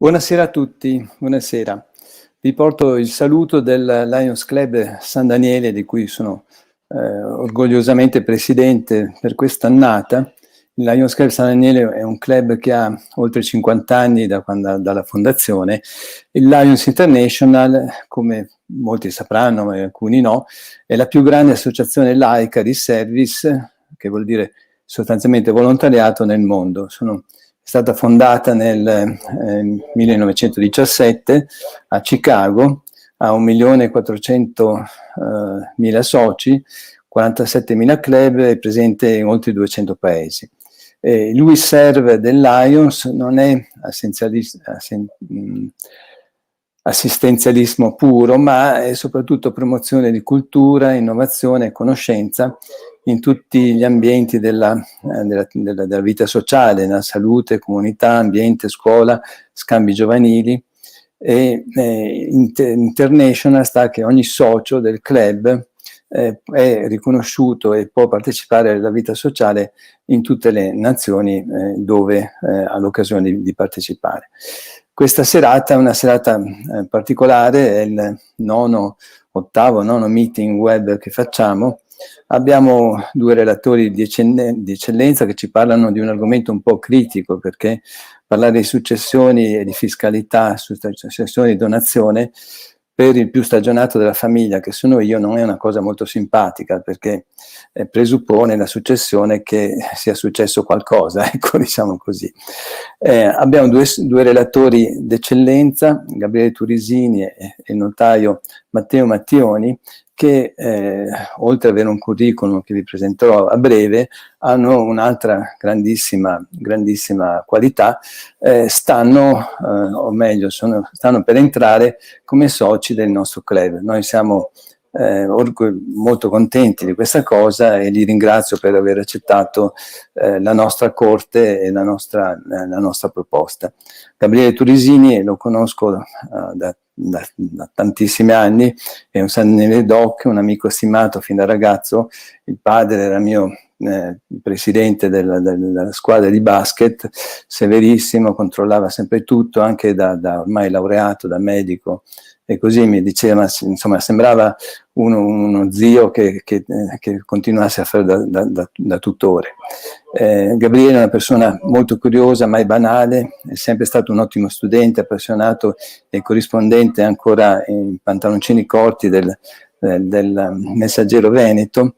Buonasera a tutti, buonasera. Vi porto il saluto del Lions Club San Daniele, di cui sono orgogliosamente presidente per quest'annata. Il Lions Club San Daniele è un club che ha oltre 50 anni dalla fondazione. Il Lions International, come molti sapranno, ma alcuni no, è la più grande associazione laica di service, che vuol dire sostanzialmente volontariato nel mondo. È stata fondata nel 1917 a Chicago, ha 1.400.000 soci, 47.000 club, è presente in oltre 200 paesi. Il serve del Lions non è assistenzialismo puro, ma è soprattutto promozione di cultura, innovazione e conoscenza in tutti gli ambienti della vita sociale, nella salute, comunità, ambiente, scuola, scambi giovanili. International sta che ogni socio del club è riconosciuto e può partecipare alla vita sociale in tutte le nazioni dove ha l'occasione di partecipare. Questa serata è una serata particolare, è il nono meeting web che facciamo. Abbiamo due relatori di eccellenza che ci parlano di un argomento un po' critico, perché parlare di successioni e di fiscalità, successioni e donazione, per il più stagionato della famiglia, che sono io, non è una cosa molto simpatica, perché presuppone la successione che sia successo qualcosa, ecco, diciamo così. Abbiamo due relatori d'eccellenza, Gabriele Turisini e il notaio Matteo Mattioni, che oltre ad avere un curriculum che vi presenterò a breve, hanno un'altra grandissima qualità, stanno per entrare come soci del nostro club. Noi siamo molto contenti di questa cosa e li ringrazio per aver accettato la nostra corte e la nostra proposta. Gabriele Turisini lo conosco da tantissimi anni, è un San Daniele Doc, un amico stimato fin da ragazzo. Il padre era mio presidente della squadra di basket, severissimo, controllava sempre tutto, anche da ormai laureato, da medico, e così mi diceva, insomma, sembrava uno zio che continuasse a fare da tutore. Gabriele è una persona molto curiosa, mai banale, è sempre stato un ottimo studente, appassionato e corrispondente ancora in pantaloncini corti del Messaggero Veneto,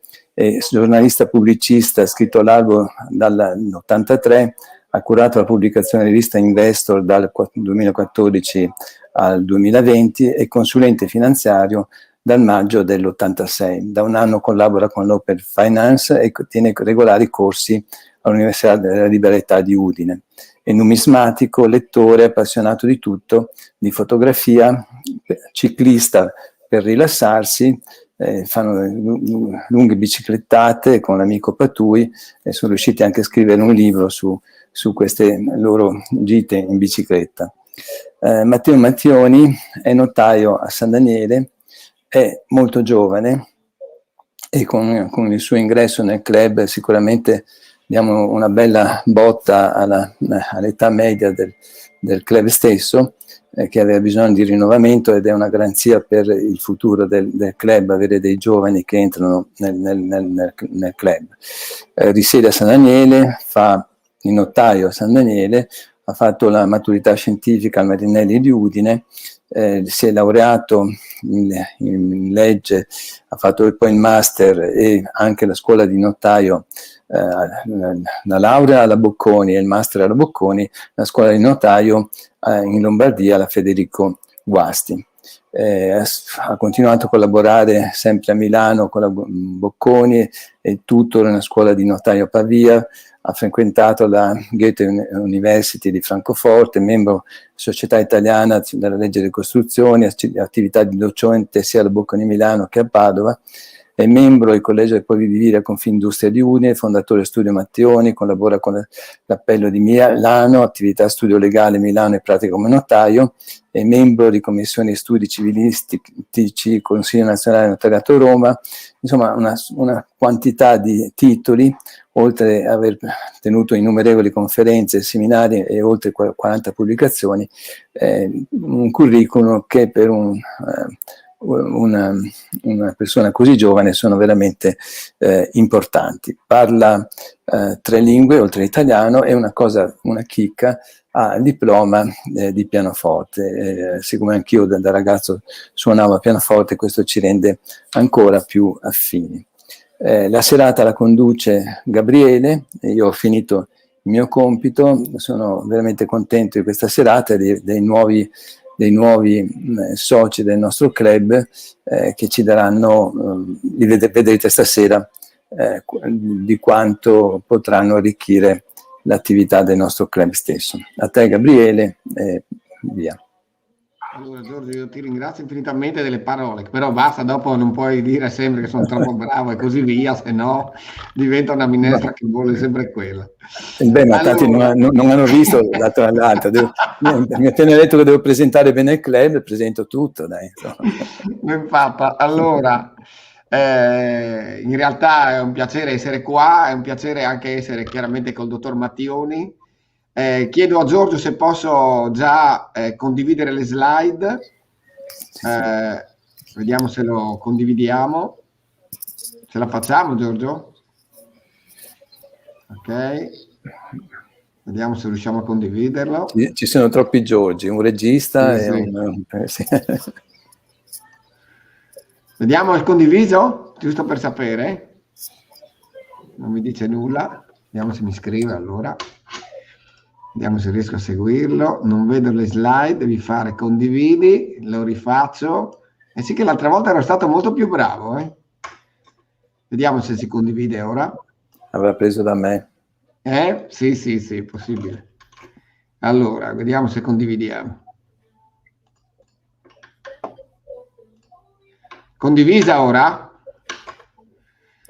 giornalista pubblicista, ha scritto all'albo dall'83, ha curato la pubblicazione della rivista Investor dal 2014 al 2020 e consulente finanziario dal maggio dell'86. Da un anno collabora con l'Open Finance e tiene regolari corsi all'Università della Libertà di Udine. È numismatico, lettore, appassionato di tutto, di fotografia, ciclista per rilassarsi, fanno lunghe biciclettate con l'amico Patui e sono riusciti anche a scrivere un libro su queste loro gite in bicicletta. Matteo Mattioni è notaio a San Daniele, è molto giovane e con il suo ingresso nel club sicuramente diamo una bella botta all'età media del club stesso, che aveva bisogno di rinnovamento, ed è una garanzia per il futuro del club avere dei giovani che entrano nel club. Risiede a San Daniele, fa il notaio a San Daniele, ha fatto la maturità scientifica al Marinelli di Udine, si è laureato in legge, ha fatto poi il master e anche la scuola di notaio, la laurea alla Bocconi e il master alla Bocconi, la scuola di notaio in Lombardia alla Federico Guasti. Ha continuato a collaborare sempre a Milano con la Bocconi e tutor nella scuola di notaio a Pavia. Ha frequentato la Goethe University di Francoforte, membro Società Italiana della Legge delle Costruzioni, attività di docente sia alla Bocconi Milano che a Padova. è membro del Collegio del Poli di Villa Confindustria di Udine, fondatore Studio Mattioni, collabora con l'Appello di Milano, attività studio legale Milano e pratica come notaio, è membro di commissioni studi civilistici, Consiglio Nazionale Notariato Roma, insomma una quantità di titoli, oltre ad aver tenuto innumerevoli conferenze, seminari e oltre 40 pubblicazioni, un curriculum che per una persona così giovane sono veramente importanti. Parla 3 lingue oltre all'italiano e una chicca, ha il diploma di pianoforte. Siccome anch'io da ragazzo suonavo pianoforte, questo ci rende ancora più affini. La serata la conduce Gabriele e io ho finito il mio compito. Sono veramente contento di questa serata e dei nuovi soci del nostro club che ci daranno, vedrete stasera, di quanto potranno arricchire l'attività del nostro club stesso. A te Gabriele, via. Allora Giorgio, io ti ringrazio infinitamente delle parole, però basta, dopo non puoi dire sempre che sono troppo bravo e così via, se no diventa una minestra che vuole sempre quella. Beh, ma tanti non hanno visto l'altro all'altro. Mi ha appena detto che devo presentare bene il club, presento tutto, dai. Ben fatta. Allora, in realtà è un piacere essere qua, è un piacere anche essere chiaramente col dottor Mattioni. Chiedo a Giorgio se posso già condividere le slide. Vediamo se lo condividiamo. Ce la facciamo, Giorgio? Ok. Vediamo se riusciamo a condividerlo. Ci sono troppi Giorgi, un regista sì, e sì. Vediamo il condiviso, giusto per sapere. Non mi dice nulla. Vediamo se mi scrive allora. Vediamo se riesco a seguirlo. Non vedo le slide, devi fare condividi, lo rifaccio. E sì che l'altra volta ero stato molto più bravo. Vediamo se si condivide ora. Avrà preso da me. Sì, possibile. Allora, vediamo se condividiamo. Condivisa ora?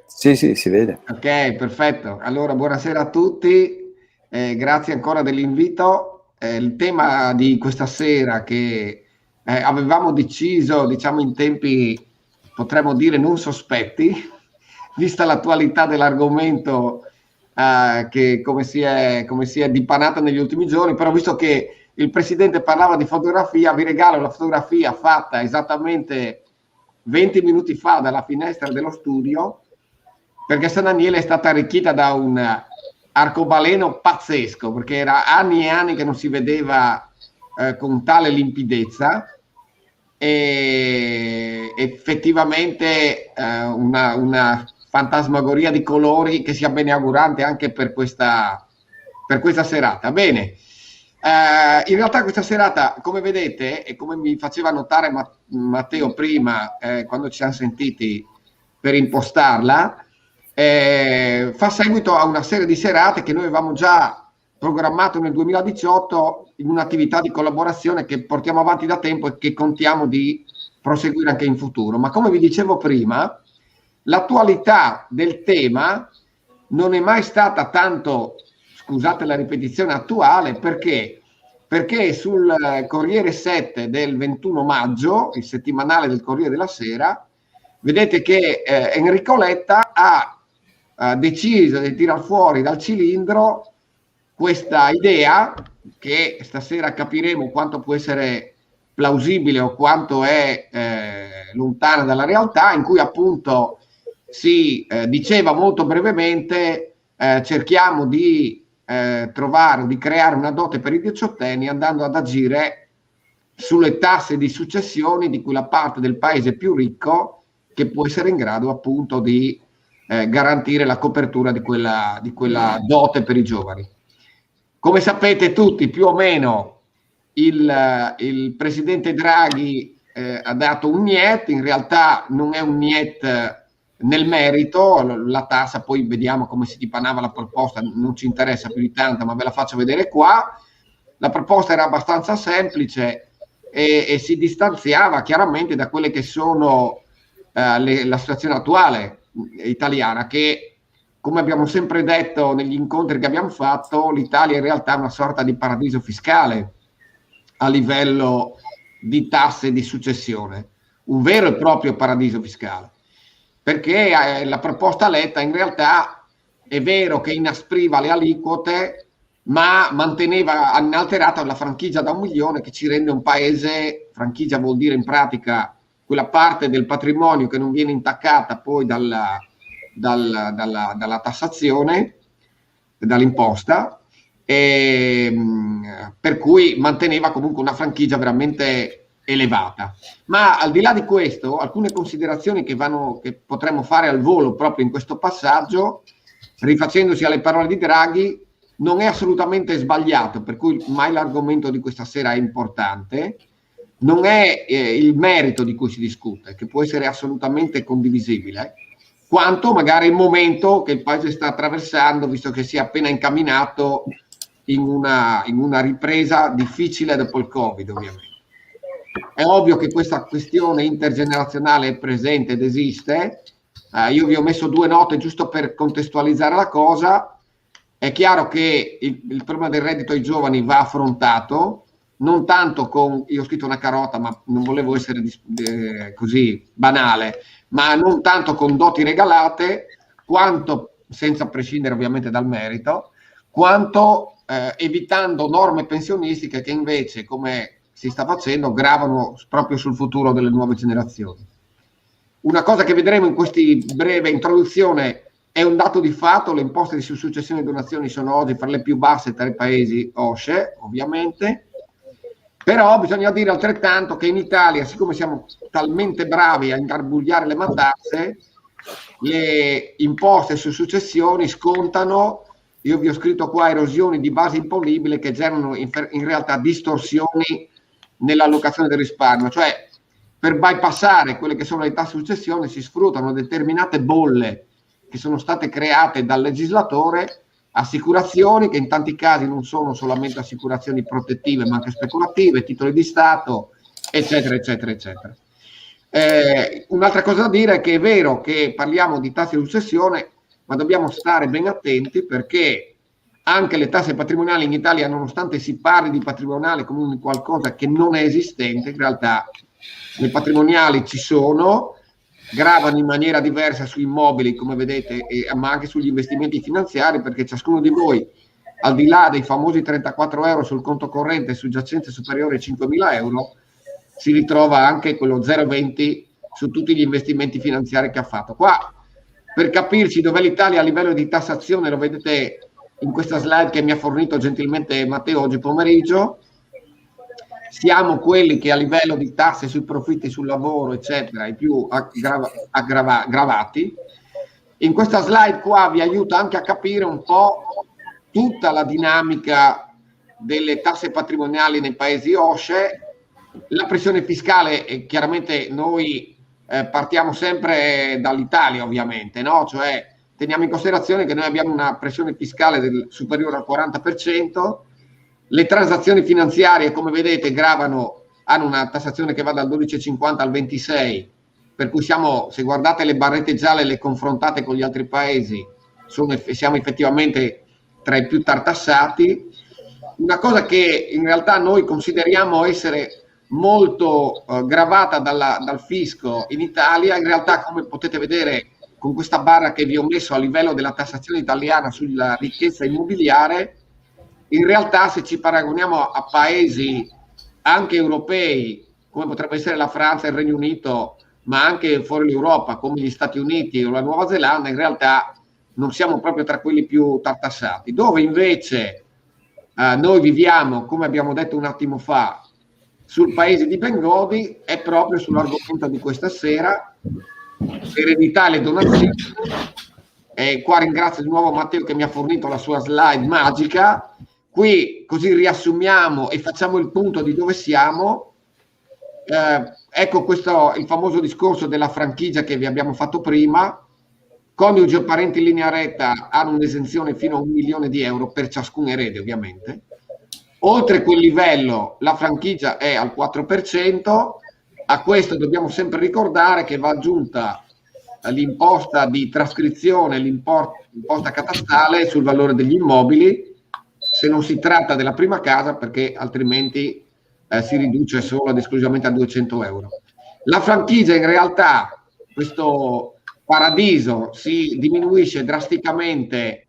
Sì, si vede. Ok, perfetto. Allora, buonasera a tutti. Grazie ancora dell'invito. Il tema di questa sera che avevamo deciso, diciamo in tempi, potremmo dire, non sospetti, vista l'attualità dell'argomento che come si è dipanata negli ultimi giorni, però visto che il Presidente parlava di fotografia, vi regalo la fotografia fatta esattamente 20 minuti fa dalla finestra dello studio, perché San Daniele è stata arricchita da un arcobaleno pazzesco, perché era anni e anni che non si vedeva con tale limpidezza, e effettivamente una fantasmagoria di colori che sia bene augurante anche per questa serata. Bene, in realtà questa serata, come vedete e come mi faceva notare Matteo prima, quando ci siamo sentiti per impostarla, fa seguito a una serie di serate che noi avevamo già programmato nel 2018 in un'attività di collaborazione che portiamo avanti da tempo e che contiamo di proseguire anche in futuro. Ma come vi dicevo prima, l'attualità del tema non è mai stata tanto, scusate la ripetizione, attuale, perché sul Corriere 7 del 21 maggio, il settimanale del Corriere della Sera, vedete che Enrico Letta ha deciso di tirar fuori dal cilindro questa idea, che stasera capiremo quanto può essere plausibile o quanto è lontana dalla realtà, in cui appunto si diceva molto brevemente cerchiamo di trovare, di creare una dote per i diciottenni andando ad agire sulle tasse di successioni di quella parte del paese più ricco che può essere in grado appunto di garantire la copertura di quella dote per i giovani. Come sapete tutti, più o meno il presidente Draghi ha dato un niet, in realtà non è un niet nel merito, la tassa poi vediamo come si dipanava la proposta, non ci interessa più di tanto, ma ve la faccio vedere qua. La proposta era abbastanza semplice e si distanziava chiaramente da quelle che sono la situazione attuale italiana, che, come abbiamo sempre detto negli incontri che abbiamo fatto, l'Italia in realtà è una sorta di paradiso fiscale a livello di tasse di successione, un vero e proprio paradiso fiscale, perché la proposta Letta in realtà è vero che inaspriva le aliquote, ma manteneva inalterata la franchigia da 1 milione, che ci rende un paese, franchigia vuol dire in pratica quella parte del patrimonio che non viene intaccata poi dalla tassazione, dall'imposta, per cui manteneva comunque una franchigia veramente elevata. Ma al di là di questo, alcune considerazioni che potremmo fare al volo proprio in questo passaggio, rifacendosi alle parole di Draghi, non è assolutamente sbagliato, per cui mai l'argomento di questa sera è importante. Non è il merito di cui si discute, che può essere assolutamente condivisibile, quanto magari il momento che il paese sta attraversando, visto che si è appena incamminato in una ripresa difficile dopo il Covid, ovviamente. È ovvio che questa questione intergenerazionale è presente ed esiste. Io vi ho messo 2 note giusto per contestualizzare la cosa. È chiaro che il problema del reddito ai giovani va affrontato, non tanto io ho scritto una carota, ma non volevo essere così banale, ma non tanto con doti regalate, quanto, senza prescindere ovviamente dal merito, quanto evitando norme pensionistiche che invece, come si sta facendo, gravano proprio sul futuro delle nuove generazioni. Una cosa che vedremo in questa breve introduzione è un dato di fatto: le imposte su successioni e donazioni sono oggi fra le più basse tra i paesi OSCE, ovviamente. Però bisogna dire altrettanto che in Italia, siccome siamo talmente bravi a ingarbugliare le matasse, le imposte su successioni scontano, io vi ho scritto qua, erosioni di base imponibile che generano in realtà distorsioni nell'allocazione del risparmio. Cioè, per bypassare quelle che sono le tasse su successione si sfruttano determinate bolle che sono state create dal legislatore, assicurazioni che in tanti casi non sono solamente assicurazioni protettive ma anche speculative, titoli di Stato, eccetera, eccetera, eccetera. Un'altra cosa da dire è che è vero che parliamo di tasse di successione, ma dobbiamo stare ben attenti, perché anche le tasse patrimoniali in Italia, nonostante si parli di patrimoniale come un qualcosa che non è esistente, in realtà le patrimoniali ci sono, gravano in maniera diversa su immobili, come vedete, ma anche sugli investimenti finanziari, perché ciascuno di voi, al di là dei famosi 34 euro sul conto corrente su giacenze superiori ai 5.000 euro, si ritrova anche quello 0,20 su tutti gli investimenti finanziari che ha fatto. Qua, per capirci dov'è l'Italia a livello di tassazione, lo vedete in questa slide che mi ha fornito gentilmente Matteo oggi pomeriggio. Siamo quelli che a livello di tasse sui profitti sul lavoro, eccetera, i più gravati. In questa slide qua vi aiuta anche a capire un po' tutta la dinamica delle tasse patrimoniali nei paesi OSCE. La pressione fiscale, chiaramente noi partiamo sempre dall'Italia, ovviamente, no? Cioè teniamo in considerazione che noi abbiamo una pressione fiscale superiore al 40%. Le transazioni finanziarie, come vedete, hanno una tassazione che va dal 12,50 al 26, per cui siamo, se guardate le barrette gialle e le confrontate con gli altri paesi, siamo effettivamente tra i più tartassati. Una cosa che in realtà noi consideriamo essere molto gravata dal fisco in Italia, in realtà, come potete vedere con questa barra che vi ho messo a livello della tassazione italiana sulla ricchezza immobiliare, in realtà se ci paragoniamo a paesi anche europei, come potrebbe essere la Francia, il Regno Unito, ma anche fuori l'Europa, come gli Stati Uniti o la Nuova Zelanda, in realtà non siamo proprio tra quelli più tartassati. Dove invece noi viviamo, come abbiamo detto un attimo fa, sul paese di Bengodi, è proprio sull'argomento di questa sera, eredità e le donazioni. E qua ringrazio di nuovo Matteo che mi ha fornito la sua slide magica. Qui così riassumiamo e facciamo il punto di dove siamo. Ecco questo il famoso discorso della franchigia che vi abbiamo fatto prima. Coniugi o parenti in linea retta hanno un'esenzione fino a 1 milione di euro per ciascun erede, ovviamente. Oltre quel livello la franchigia è al 4%, A questo dobbiamo sempre ricordare che va aggiunta l'imposta di trascrizione, l'imposta catastale sul valore degli immobili, se non si tratta della prima casa, perché altrimenti si riduce solo ed esclusivamente a 200 euro. La franchigia, in realtà, questo paradiso si diminuisce drasticamente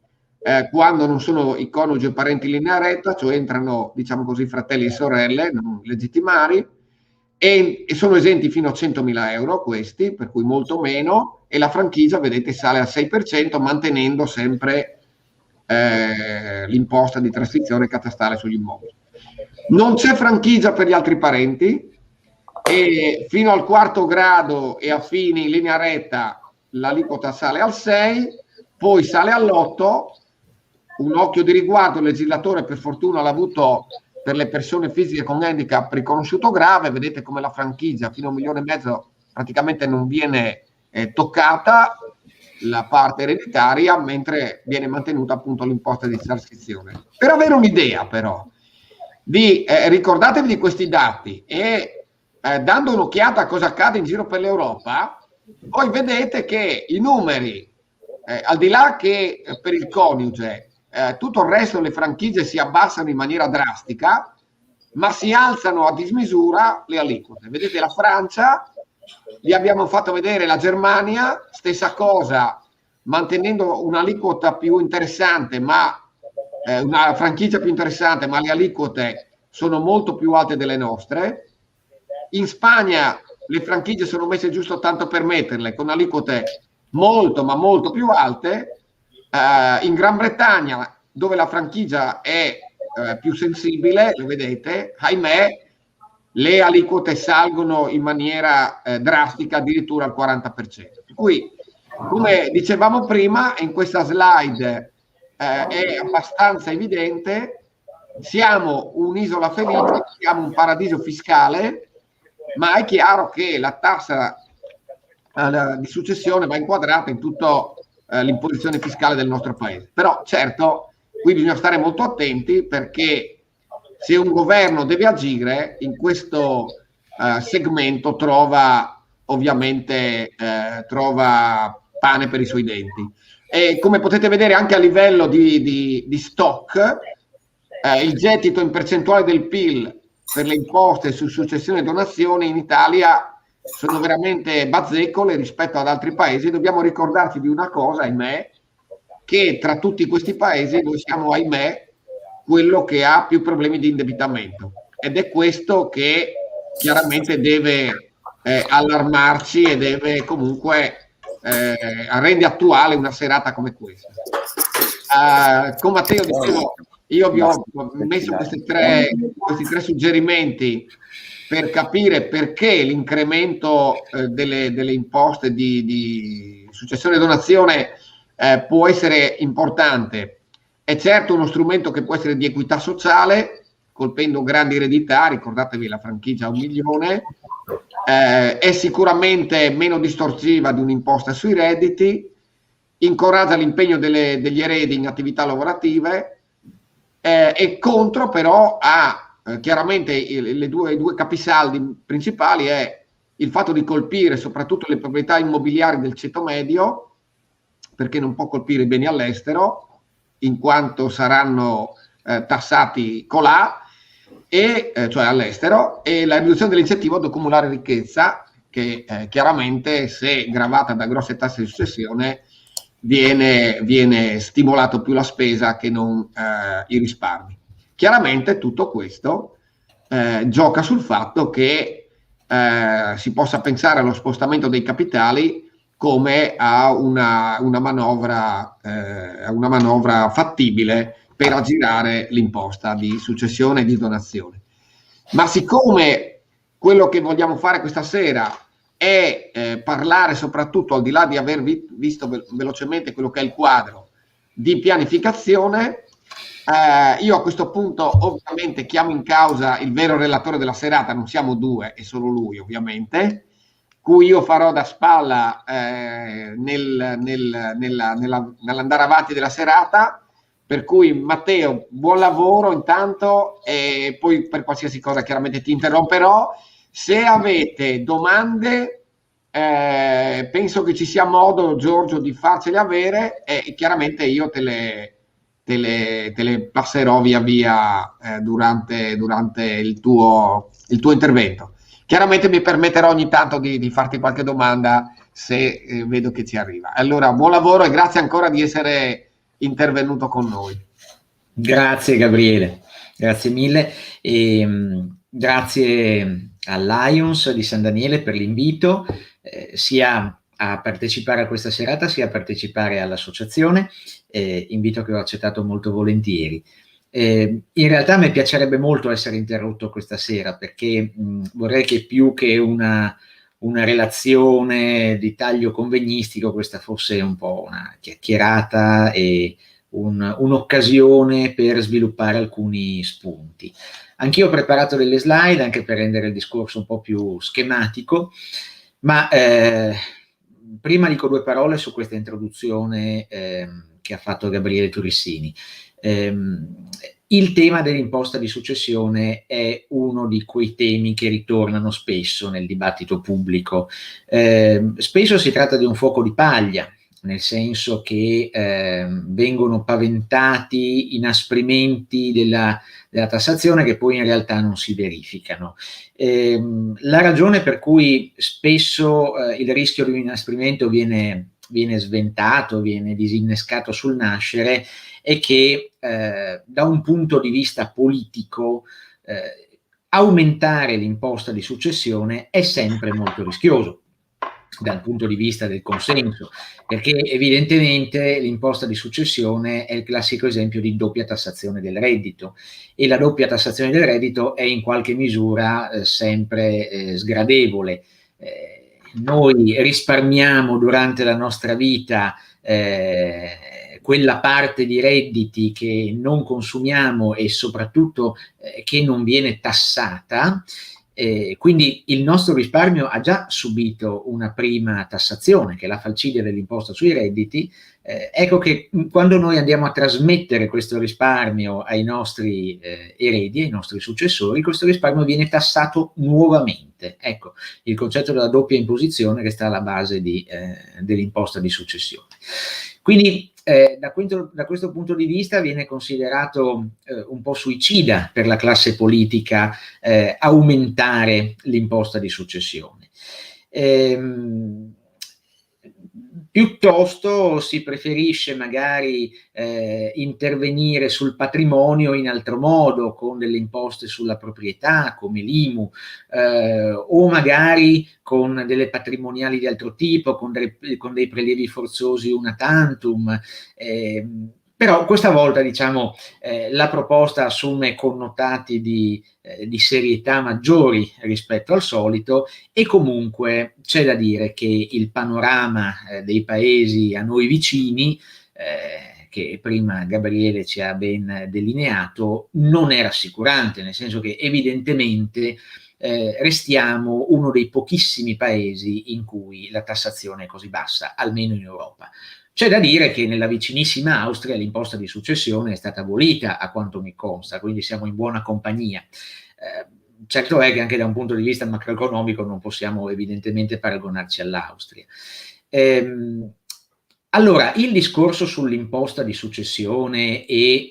quando non sono i coniugi e parenti in linea retta, cioè entrano, diciamo così, fratelli e sorelle non legittimari, e sono esenti fino a 100.000 euro questi, per cui molto meno, e la franchigia, vedete, sale al 6%, mantenendo sempre l'imposta di trascrizione catastale sugli immobili. Non c'è franchigia per gli altri parenti, e fino al quarto grado e a fini in linea retta l'aliquota sale al 6, poi sale all'8. Un occhio di riguardo, il legislatore per fortuna l'ha avuto per le persone fisiche con handicap riconosciuto grave. Vedete come la franchigia fino a 1,5 milioni praticamente non viene toccata la parte ereditaria, mentre viene mantenuta appunto l'imposta di trascrizione. Per avere un'idea però, ricordatevi di questi dati e dando un'occhiata a cosa accade in giro per l'Europa, voi vedete che i numeri, al di là che per il coniuge, tutto il resto delle franchigie si abbassano in maniera drastica, ma si alzano a dismisura le aliquote. Vedete la Francia, vi abbiamo fatto vedere la Germania, stessa cosa, mantenendo un'aliquota più interessante, ma una franchigia più interessante, ma le aliquote sono molto più alte delle nostre. In Spagna le franchigie sono messe giusto tanto per metterle, con aliquote molto, ma molto più alte. In Gran Bretagna, dove la franchigia è più sensibile, lo vedete, ahimè, le aliquote salgono in maniera drastica, addirittura al 40%. Per cui, come dicevamo prima, in questa slide è abbastanza evidente, siamo un'isola felice, siamo un paradiso fiscale, ma è chiaro che la tassa di successione va inquadrata in tutto l'imposizione fiscale del nostro paese. Però certo, qui bisogna stare molto attenti, perché se un governo deve agire in questo segmento trova ovviamente trova pane per i suoi denti. E come potete vedere anche a livello di stock, il gettito in percentuale del PIL per le imposte su successione e donazioni in Italia sono veramente bazzecole rispetto ad altri paesi. Dobbiamo ricordarci di una cosa, ahimè, che tra tutti questi paesi noi siamo, ahimè, quello che ha più problemi di indebitamento, ed è questo che chiaramente deve allarmarci e deve comunque rende attuale una serata come questa. Con Matteo dicevo, io vi ho messo questi tre suggerimenti per capire perché l'incremento delle imposte di successione e donazione può essere importante. È certo uno strumento che può essere di equità sociale, colpendo grandi eredità, ricordatevi la franchigia a 1 milione, è sicuramente meno distorsiva di un'imposta sui redditi, incoraggia l'impegno degli eredi in attività lavorative, e contro però ha chiaramente i due capisaldi principali è il fatto di colpire soprattutto le proprietà immobiliari del ceto medio, perché non può colpire i beni all'estero, in quanto saranno tassati colà, cioè all'estero, e la riduzione dell'incentivo ad accumulare ricchezza, che chiaramente, se gravata da grosse tasse di successione, viene stimolato più la spesa che non i risparmi. Chiaramente tutto questo gioca sul fatto che si possa pensare allo spostamento dei capitali come a una manovra fattibile per aggirare l'imposta di successione e di donazione. Ma siccome quello che vogliamo fare questa sera è parlare soprattutto, al di là di aver visto velocemente quello che è il quadro di pianificazione, io a questo punto ovviamente chiamo in causa il vero relatore della serata, non siamo due, è solo lui ovviamente, cui io farò da spalla nell'andare avanti della serata. Per cui Matteo, buon lavoro intanto, e poi per qualsiasi cosa chiaramente ti interromperò. Se avete domande, penso che ci sia modo, Giorgio, di farcele avere, e chiaramente io te le passerò via via durante il tuo intervento. Chiaramente mi permetterò ogni tanto di farti qualche domanda se vedo che ci arriva. Allora, buon lavoro e grazie ancora di essere intervenuto con noi. Grazie Gabriele, grazie mille e grazie al Lions di San Daniele per l'invito, sia a partecipare a questa serata sia a partecipare all'associazione, invito che ho accettato molto volentieri. In realtà mi piacerebbe molto essere interrotto questa sera, perché vorrei che più che una relazione di taglio convegnistico questa fosse un po' una chiacchierata e un'occasione per sviluppare alcuni spunti. Anch'io ho preparato delle slide anche per rendere il discorso un po' più schematico, ma prima dico due parole su questa introduzione che ha fatto Gabriele Turissini. Il tema dell'imposta di successione è uno di quei temi che ritornano spesso nel dibattito pubblico. Spesso si tratta di un fuoco di paglia, nel senso che vengono paventati inasprimenti della tassazione che poi in realtà non si verificano. La ragione per cui spesso il rischio di un inasprimento viene sventato, viene disinnescato sul nascere, è che da un punto di vista politico aumentare l'imposta di successione è sempre molto rischioso dal punto di vista del consenso, perché evidentemente l'imposta di successione è il classico esempio di doppia tassazione del reddito, e la doppia tassazione del reddito è in qualche misura sempre sgradevole. Noi risparmiamo durante la nostra vita quella parte di redditi che non consumiamo e soprattutto che non viene tassata. Quindi il nostro risparmio ha già subito una prima tassazione, che è la falcidia dell'imposta sui redditi. Ecco che quando noi andiamo a trasmettere questo risparmio ai nostri eredi, ai nostri successori, questo risparmio viene tassato nuovamente. Ecco il concetto della doppia imposizione che sta alla base dell'imposta di successione. Quindi da questo punto di vista viene considerato un po' suicida per la classe politica aumentare l'imposta di successione. Piuttosto si preferisce magari intervenire sul patrimonio in altro modo, con delle imposte sulla proprietà come l'IMU, o magari con delle patrimoniali di altro tipo, con dei prelievi forzosi una tantum. Però questa volta, diciamo, la proposta assume connotati di serietà maggiori rispetto al solito, e comunque c'è da dire che il panorama dei paesi a noi vicini, che prima Gabriele ci ha ben delineato, non è rassicurante, nel senso che evidentemente restiamo uno dei pochissimi paesi in cui la tassazione è così bassa, almeno in Europa. C'è da dire che nella vicinissima Austria l'imposta di successione è stata abolita, a quanto mi consta, quindi siamo in buona compagnia. Certo è che anche da un punto di vista macroeconomico non possiamo evidentemente paragonarci all'Austria. Allora, il discorso sull'imposta di successione e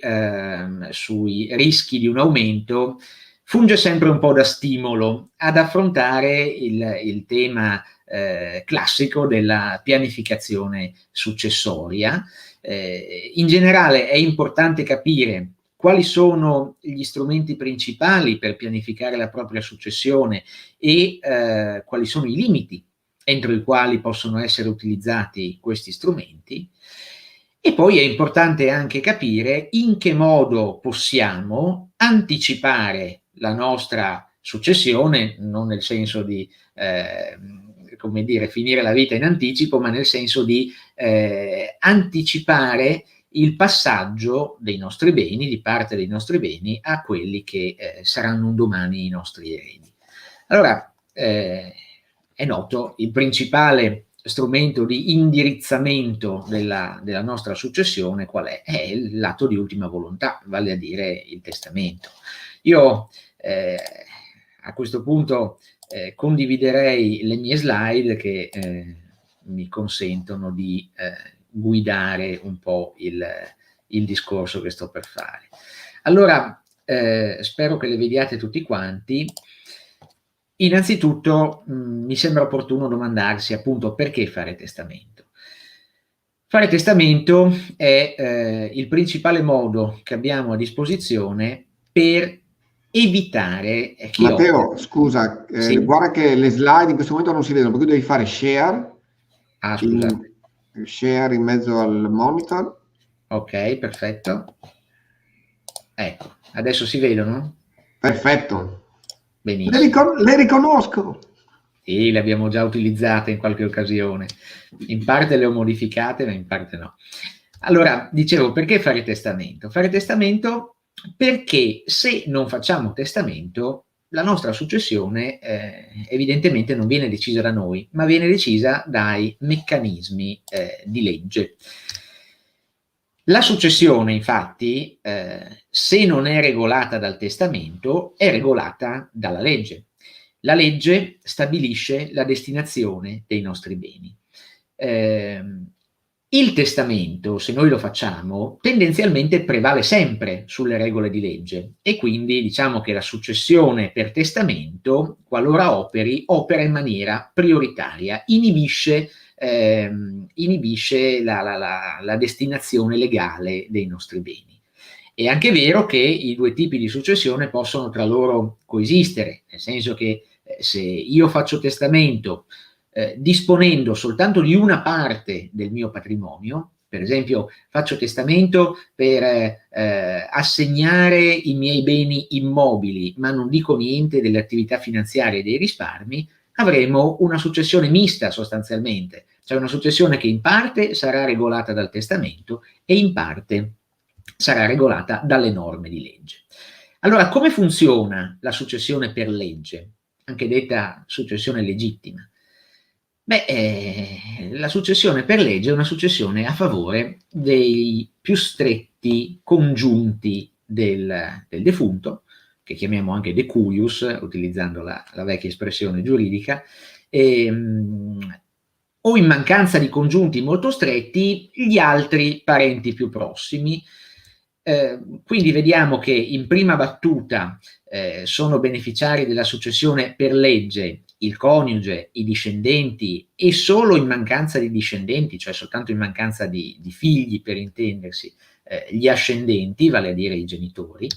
sui rischi di un aumento funge sempre un po' da stimolo ad affrontare il tema classico della pianificazione successoria. In generale è importante capire quali sono gli strumenti principali per pianificare la propria successione e quali sono i limiti entro i quali possono essere utilizzati questi strumenti. E poi è importante anche capire in che modo possiamo anticipare la nostra successione, non nel senso di come dire, finire la vita in anticipo, ma nel senso di anticipare il passaggio dei nostri beni, di parte dei nostri beni, a quelli che saranno un domani i nostri eredi. Allora, è noto, il principale strumento di indirizzamento della nostra successione qual è? È l'atto di ultima volontà, vale a dire il testamento. Io a questo punto condividerei le mie slide che mi consentono di guidare un po' il discorso che sto per fare. Allora, spero che le vediate tutti quanti. Innanzitutto mi sembra opportuno domandarsi appunto perché fare testamento. Fare testamento è il principale modo che abbiamo a disposizione per evitare che Matteo, scusa, sì? guarda che le slide in questo momento non si vedono, perché devi fare share, Scusate. share in mezzo al monitor. Ok, perfetto. Ecco, adesso si vedono? Perfetto. Benissimo. Le riconosco. Sì, le abbiamo già utilizzate in qualche occasione. In parte le ho modificate, ma in parte no. Allora, dicevo, perché fare testamento? Fare testamento perché se non facciamo testamento, la nostra successione evidentemente non viene decisa da noi, ma viene decisa dai meccanismi di legge. La successione, infatti, se non è regolata dal testamento, è regolata dalla legge. La legge stabilisce la destinazione dei nostri beni. Il testamento, se noi lo facciamo, tendenzialmente prevale sempre sulle regole di legge e quindi diciamo che la successione per testamento, qualora opera in maniera prioritaria, inibisce la destinazione legale dei nostri beni. È anche vero che i due tipi di successione possono tra loro coesistere, nel senso che se io faccio testamento disponendo soltanto di una parte del mio patrimonio, per esempio faccio testamento per assegnare i miei beni immobili, ma non dico niente delle attività finanziarie e dei risparmi, avremo una successione mista sostanzialmente, cioè una successione che in parte sarà regolata dal testamento e in parte sarà regolata dalle norme di legge. Allora, come funziona la successione per legge, anche detta successione legittima? Beh, la successione per legge è una successione a favore dei più stretti congiunti del defunto, che chiamiamo anche de cuius, utilizzando la vecchia espressione giuridica, o in mancanza di congiunti molto stretti, gli altri parenti più prossimi. Quindi vediamo che in prima battuta sono beneficiari della successione per legge il coniuge, i discendenti e solo in mancanza di discendenti, cioè soltanto in mancanza di figli per intendersi, gli ascendenti, vale a dire i genitori.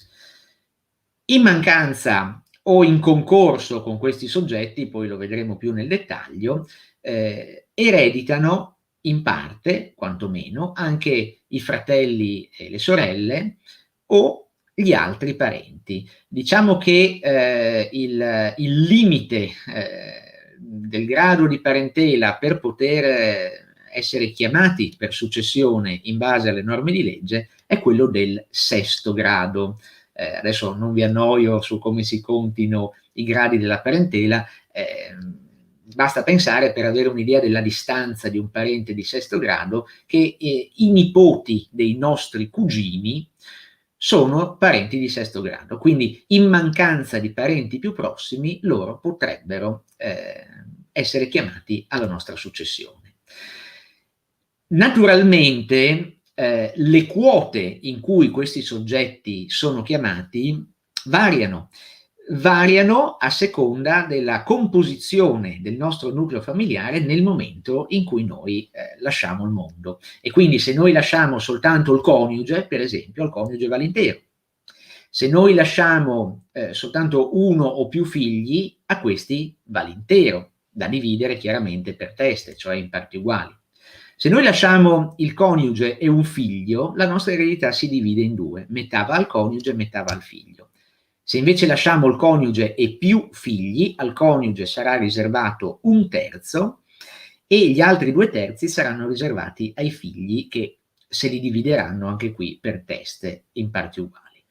In mancanza o in concorso con questi soggetti, poi lo vedremo più nel dettaglio, ereditano in parte, quantomeno, anche i fratelli e le sorelle o gli altri parenti. Diciamo che il limite del grado di parentela per poter essere chiamati per successione in base alle norme di legge è quello del sesto grado. Adesso non vi annoio su come si contino i gradi della parentela, basta pensare, per avere un'idea della distanza di un parente di sesto grado, che i nipoti dei nostri cugini sono parenti di sesto grado, quindi in mancanza di parenti più prossimi loro potrebbero essere chiamati alla nostra successione. Naturalmente le quote in cui questi soggetti sono chiamati variano a seconda della composizione del nostro nucleo familiare nel momento in cui noi lasciamo il mondo. E quindi se noi lasciamo soltanto il coniuge, per esempio, il coniuge va l'intero. Se noi lasciamo soltanto uno o più figli, a questi va l'intero, da dividere chiaramente per teste, cioè in parti uguali. Se noi lasciamo il coniuge e un figlio, la nostra eredità si divide in due, metà va al coniuge e metà va al figlio. Se invece lasciamo il coniuge e più figli, al coniuge sarà riservato un terzo e gli altri 2/3 saranno riservati ai figli, che se li divideranno anche qui per teste in parti uguali.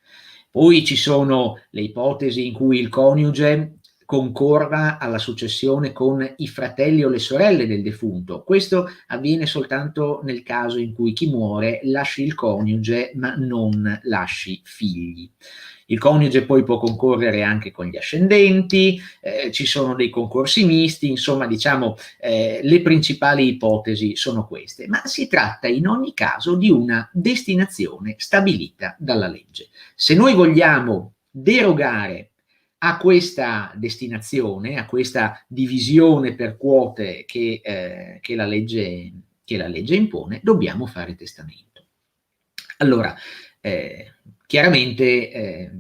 Poi ci sono le ipotesi in cui il coniuge concorra alla successione con i fratelli o le sorelle del defunto. Questo avviene soltanto nel caso in cui chi muore lasci il coniuge ma non lasci figli. Il coniuge poi può concorrere anche con gli ascendenti, ci sono dei concorsi misti, insomma, diciamo, le principali ipotesi sono queste, ma si tratta in ogni caso di una destinazione stabilita dalla legge. Se noi vogliamo derogare a questa destinazione, a questa divisione per quote che la legge impone, dobbiamo fare testamento. Allora, chiaramente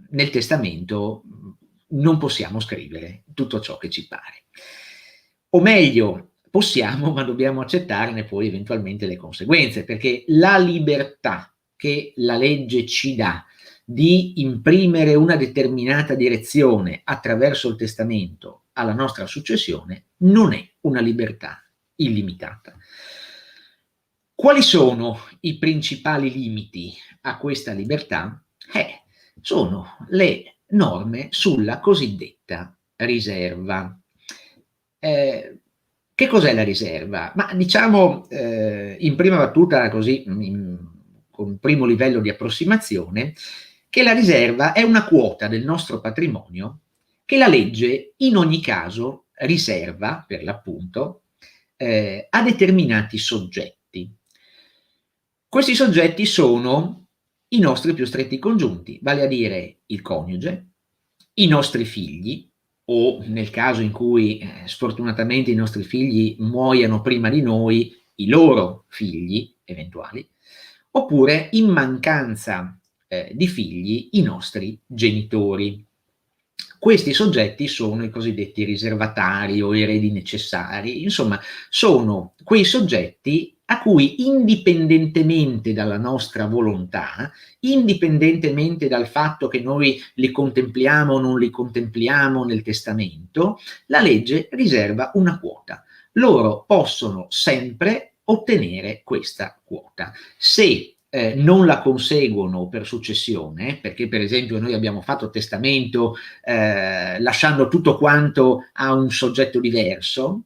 nel testamento non possiamo scrivere tutto ciò che ci pare. O meglio, possiamo, ma dobbiamo accettarne poi eventualmente le conseguenze, perché la libertà che la legge ci dà di imprimere una determinata direzione attraverso il testamento alla nostra successione non è una libertà illimitata. Quali sono i principali limiti a questa libertà? Sono le norme sulla cosiddetta riserva. Che cos'è la riserva? Ma diciamo in prima battuta, così con un primo livello di approssimazione, che la riserva è una quota del nostro patrimonio che la legge in ogni caso riserva, per l'appunto, a determinati soggetti. Questi soggetti sono i nostri più stretti congiunti, vale a dire il coniuge, i nostri figli, o nel caso in cui sfortunatamente i nostri figli muoiano prima di noi, i loro figli eventuali, oppure in mancanza di figli i nostri genitori. Questi soggetti sono i cosiddetti riservatari o eredi necessari, insomma sono quei soggetti a cui indipendentemente dalla nostra volontà, indipendentemente dal fatto che noi li contempliamo o non li contempliamo nel testamento, la legge riserva una quota. Loro possono sempre ottenere questa quota. Se non la conseguono per successione, perché per esempio noi abbiamo fatto testamento lasciando tutto quanto a un soggetto diverso,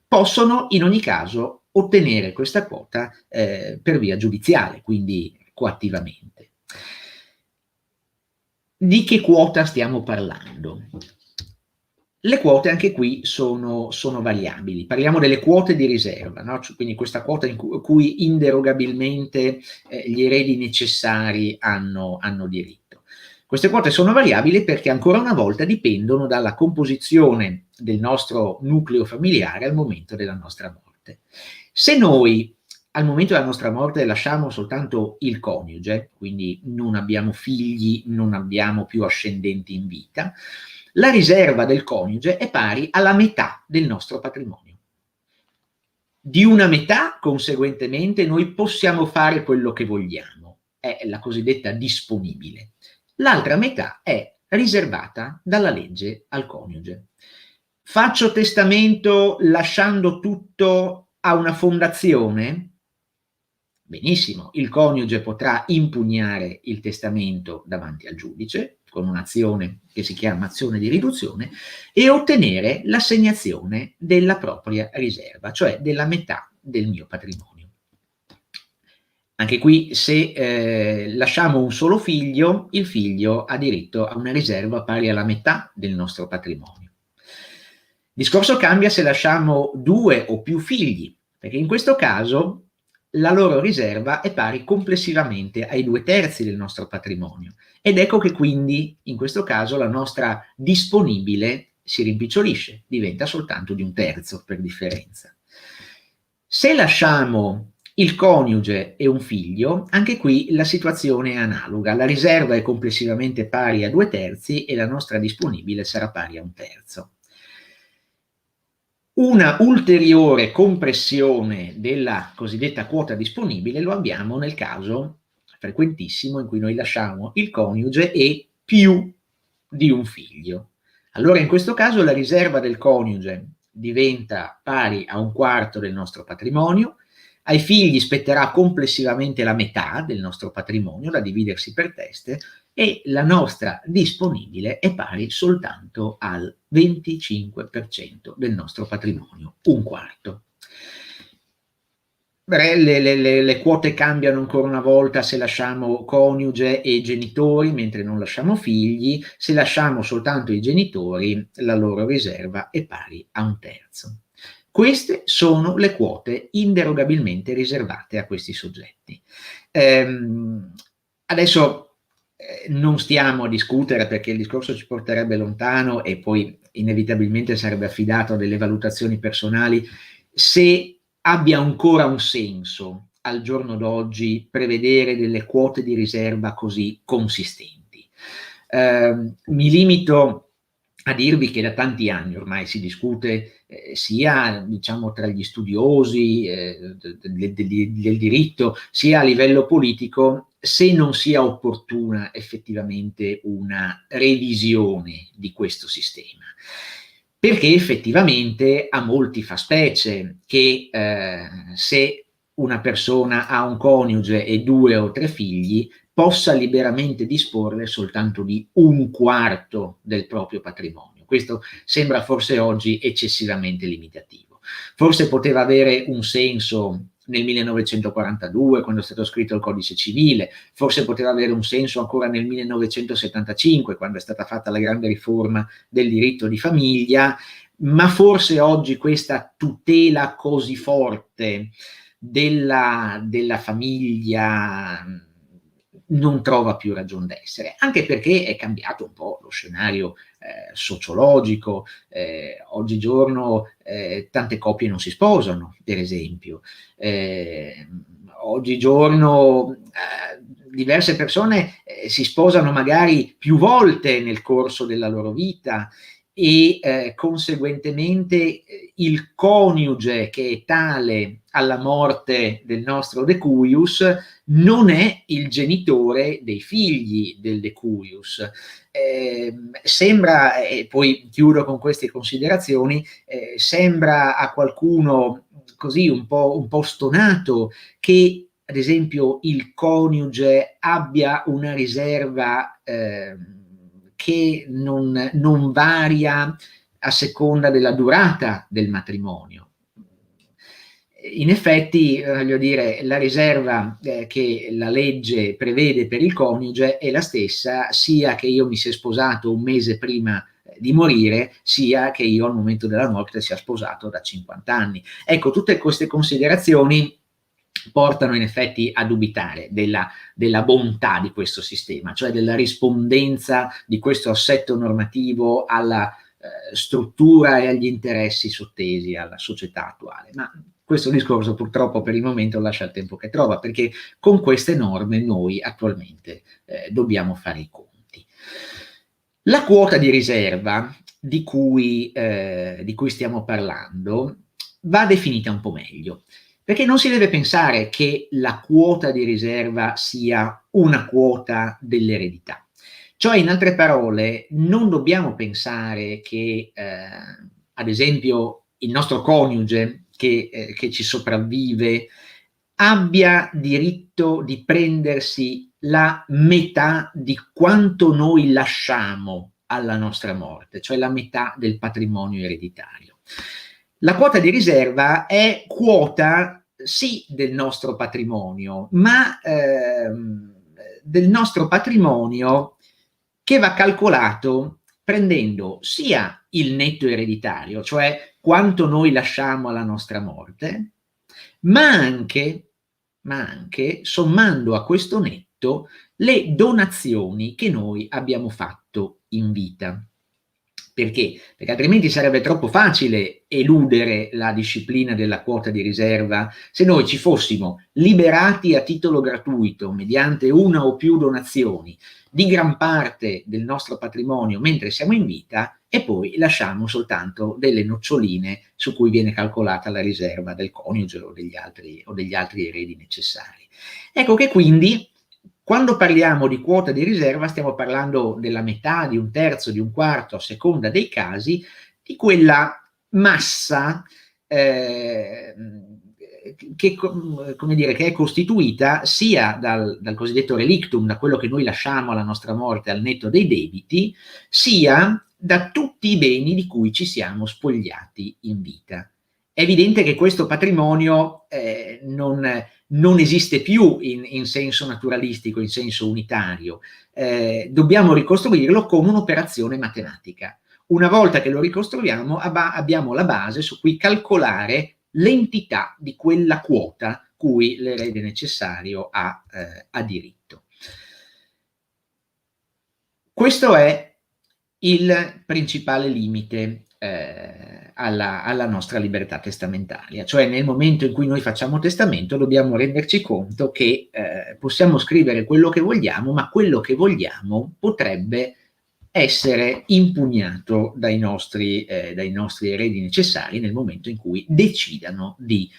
possono in ogni caso ottenere questa quota per via giudiziale, quindi coattivamente. Di che quota stiamo parlando? Le quote anche qui sono variabili, parliamo delle quote di riserva, no? Quindi questa quota in cui inderogabilmente gli eredi necessari hanno diritto. Queste quote sono variabili perché ancora una volta dipendono dalla composizione del nostro nucleo familiare al momento della nostra morte. Se noi al momento della nostra morte lasciamo soltanto il coniuge, quindi non abbiamo figli, non abbiamo più ascendenti in vita, la riserva del coniuge è pari alla metà del nostro patrimonio. Di una metà, conseguentemente, noi possiamo fare quello che vogliamo, è la cosiddetta disponibile. L'altra metà è riservata dalla legge al coniuge. Faccio testamento lasciando tutto a una fondazione? Benissimo, il coniuge potrà impugnare il testamento davanti al giudice con un'azione che si chiama azione di riduzione e ottenere l'assegnazione della propria riserva, cioè della metà del mio patrimonio. Anche qui, se lasciamo un solo figlio, il figlio ha diritto a una riserva pari alla metà del nostro patrimonio. Il discorso cambia se lasciamo 2 o più figli, perché in questo caso la loro riserva è pari complessivamente ai 2/3 del nostro patrimonio. Ed ecco che quindi in questo caso la nostra disponibile si rimpicciolisce, diventa soltanto di 1/3 per differenza. Se lasciamo il coniuge e un figlio, anche qui la situazione è analoga, la riserva è complessivamente pari a 2/3 e la nostra disponibile sarà pari a 1/3. Una ulteriore compressione della cosiddetta quota disponibile lo abbiamo nel caso frequentissimo in cui noi lasciamo il coniuge e più di un figlio. Allora in questo caso la riserva del coniuge diventa pari a 1/4 del nostro patrimonio, ai figli spetterà complessivamente la metà del nostro patrimonio da dividersi per teste e la nostra disponibile è pari soltanto al 25% del nostro patrimonio, 1/4. Le quote cambiano ancora una volta se lasciamo coniuge e genitori, mentre non lasciamo figli. Se lasciamo soltanto i genitori, la loro riserva è pari a 1/3. Queste sono le quote inderogabilmente riservate a questi soggetti. Adesso non stiamo a discutere, perché il discorso ci porterebbe lontano e poi inevitabilmente sarebbe affidato a delle valutazioni personali, se abbia ancora un senso al giorno d'oggi prevedere delle quote di riserva così consistenti. Mi limito a dirvi che da tanti anni ormai si discute sia, diciamo, tra gli studiosi del diritto, sia a livello politico, se non sia opportuna effettivamente una revisione di questo sistema. Perché effettivamente a molti fa specie che se una persona ha un coniuge e 2 o 3 figli, possa liberamente disporre soltanto di 1/4 del proprio patrimonio. Questo sembra forse oggi eccessivamente limitativo. Forse poteva avere un senso nel 1942, quando è stato scritto il Codice Civile, forse poteva avere un senso ancora nel 1975, quando è stata fatta la grande riforma del diritto di famiglia, ma forse oggi questa tutela così forte della famiglia non trova più ragion d'essere, anche perché è cambiato un po' lo scenario sociologico. Oggigiorno tante coppie non si sposano, per esempio. Oggigiorno diverse persone si sposano magari più volte nel corso della loro vita e conseguentemente il coniuge che è tale alla morte del nostro decuius non è il genitore dei figli del decuius. Sembra, e poi chiudo con queste considerazioni, sembra a qualcuno così un po' stonato che ad esempio il coniuge abbia una riserva che non varia a seconda della durata del matrimonio. In effetti, voglio dire, la riserva che la legge prevede per il coniuge è la stessa, sia che io mi sia sposato un mese prima di morire, sia che io al momento della morte sia sposato da 50 anni. Ecco, tutte queste considerazioni portano in effetti a dubitare della bontà di questo sistema, cioè della rispondenza di questo assetto normativo alla struttura e agli interessi sottesi alla società attuale. Ma questo discorso purtroppo per il momento lascia il tempo che trova, perché con queste norme noi attualmente dobbiamo fare i conti. La quota di riserva di cui stiamo parlando va definita un po' meglio, perché non si deve pensare che la quota di riserva sia una quota dell'eredità. Cioè, in altre parole, non dobbiamo pensare che, ad esempio, il nostro coniuge che ci sopravvive abbia diritto di prendersi la metà di quanto noi lasciamo alla nostra morte, cioè la metà del patrimonio ereditario. La quota di riserva è quota sì del nostro patrimonio, ma del nostro patrimonio che va calcolato prendendo sia il netto ereditario, cioè quanto noi lasciamo alla nostra morte, ma anche sommando a questo netto le donazioni che noi abbiamo fatto in vita. Perché? Perché altrimenti sarebbe troppo facile eludere la disciplina della quota di riserva se noi ci fossimo liberati a titolo gratuito, mediante una o più donazioni, di gran parte del nostro patrimonio mentre siamo in vita e poi lasciamo soltanto delle noccioline su cui viene calcolata la riserva del coniuge o degli altri eredi necessari. Ecco che quindi quando parliamo di quota di riserva stiamo parlando della metà, di 1/3, di 1/4, a seconda dei casi, di quella massa che è costituita sia dal cosiddetto relictum, da quello che noi lasciamo alla nostra morte al netto dei debiti, sia da tutti i beni di cui ci siamo spogliati in vita. è evidente che questo patrimonio non esiste più in senso naturalistico, in senso unitario. Dobbiamo ricostruirlo come un'operazione matematica. Una volta che lo ricostruiamo, abbiamo la base su cui calcolare l'entità di quella quota cui l'erede necessario ha diritto. Questo è il principale limite alla nostra libertà testamentaria, cioè nel momento in cui noi facciamo testamento dobbiamo renderci conto che possiamo scrivere quello che vogliamo, ma quello che vogliamo potrebbe essere impugnato dai nostri eredi necessari nel momento in cui decidano di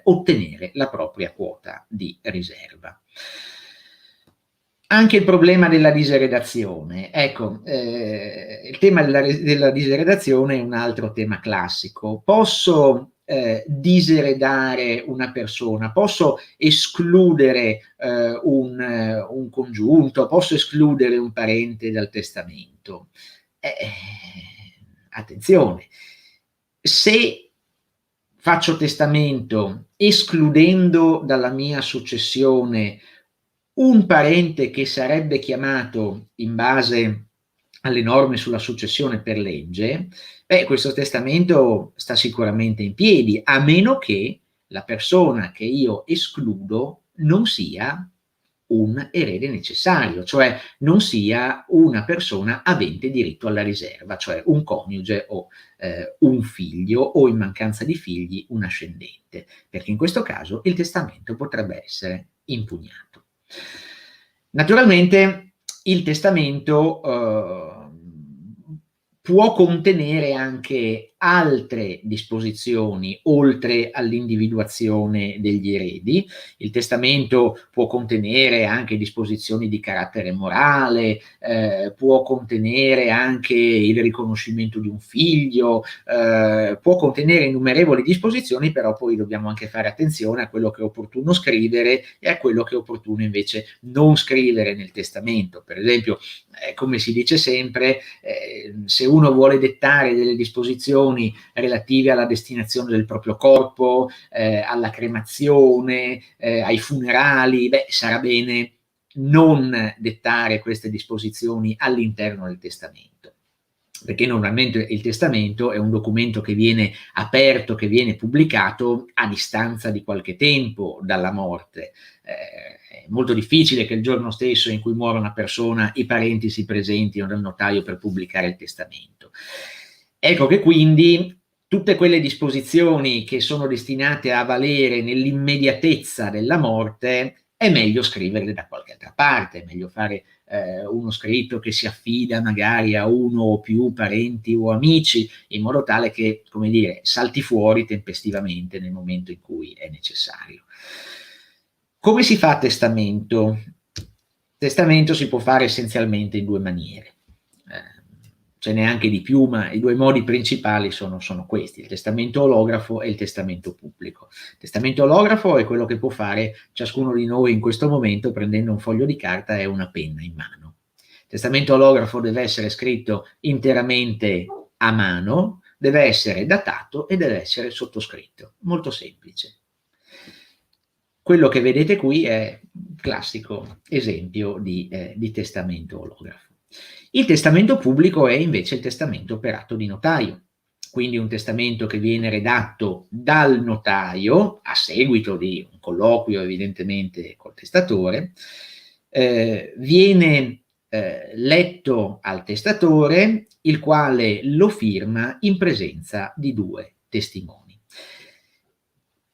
ottenere la propria quota di riserva. Anche il problema della diseredazione. Ecco, il tema della diseredazione è un altro tema classico. Posso diseredare una persona, posso escludere un congiunto, posso escludere un parente dal testamento. Attenzione, se faccio testamento escludendo dalla mia successione un parente che sarebbe chiamato in base alle norme sulla successione per legge, questo testamento sta sicuramente in piedi, a meno che la persona che io escludo non sia un erede necessario, cioè non sia una persona avente diritto alla riserva, cioè un coniuge o un figlio, o in mancanza di figli un ascendente, perché in questo caso il testamento potrebbe essere impugnato. Naturalmente il testamento può contenere anche altre disposizioni oltre all'individuazione degli eredi. Il testamento può contenere anche disposizioni di carattere morale, può contenere anche il riconoscimento di un figlio, può contenere innumerevoli disposizioni, però poi dobbiamo anche fare attenzione a quello che è opportuno scrivere e a quello che è opportuno invece non scrivere nel testamento. Per esempio, come si dice sempre, se uno vuole dettare delle disposizioni relative alla destinazione del proprio corpo, alla cremazione, ai funerali, sarà bene non dettare queste disposizioni all'interno del testamento, perché normalmente il testamento è un documento che viene aperto, che viene pubblicato a distanza di qualche tempo dalla morte. È molto difficile che il giorno stesso in cui muore una persona i parenti si presentino dal notaio per pubblicare il testamento. Ecco che quindi tutte quelle disposizioni che sono destinate a valere nell'immediatezza della morte è meglio scriverle da qualche altra parte, è meglio fare uno scritto che si affida magari a uno o più parenti o amici, in modo tale che, come dire, salti fuori tempestivamente nel momento in cui è necessario. Come si fa testamento? Testamento si può fare essenzialmente in due maniere. Ce n'è anche di più, ma i due modi principali sono questi: il testamento olografo e il testamento pubblico. Il testamento olografo è quello che può fare ciascuno di noi in questo momento prendendo un foglio di carta e una penna in mano. Il testamento olografo deve essere scritto interamente a mano, deve essere datato e deve essere sottoscritto. Molto semplice. Quello che vedete qui è un classico esempio di testamento olografo. Il testamento pubblico è invece il testamento per atto di notaio, quindi un testamento che viene redatto dal notaio a seguito di un colloquio evidentemente col testatore, viene letto al testatore, il quale lo firma in presenza di due testimoni.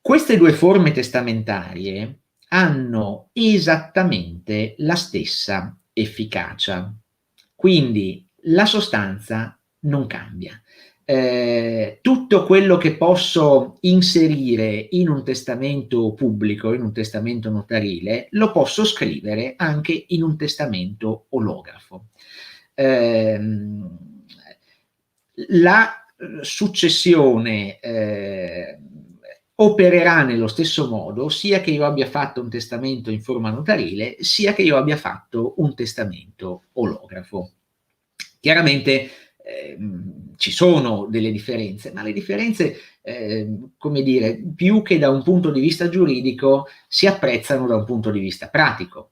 Queste due forme testamentarie hanno esattamente la stessa efficacia, quindi la sostanza non cambia. Tutto quello che posso inserire in un testamento pubblico, in un testamento notarile, lo posso scrivere anche in un testamento olografo. La successione opererà nello stesso modo, sia che io abbia fatto un testamento in forma notarile, sia che io abbia fatto un testamento olografo. Chiaramente ci sono delle differenze, ma le differenze, come dire, più che da un punto di vista giuridico, si apprezzano da un punto di vista pratico.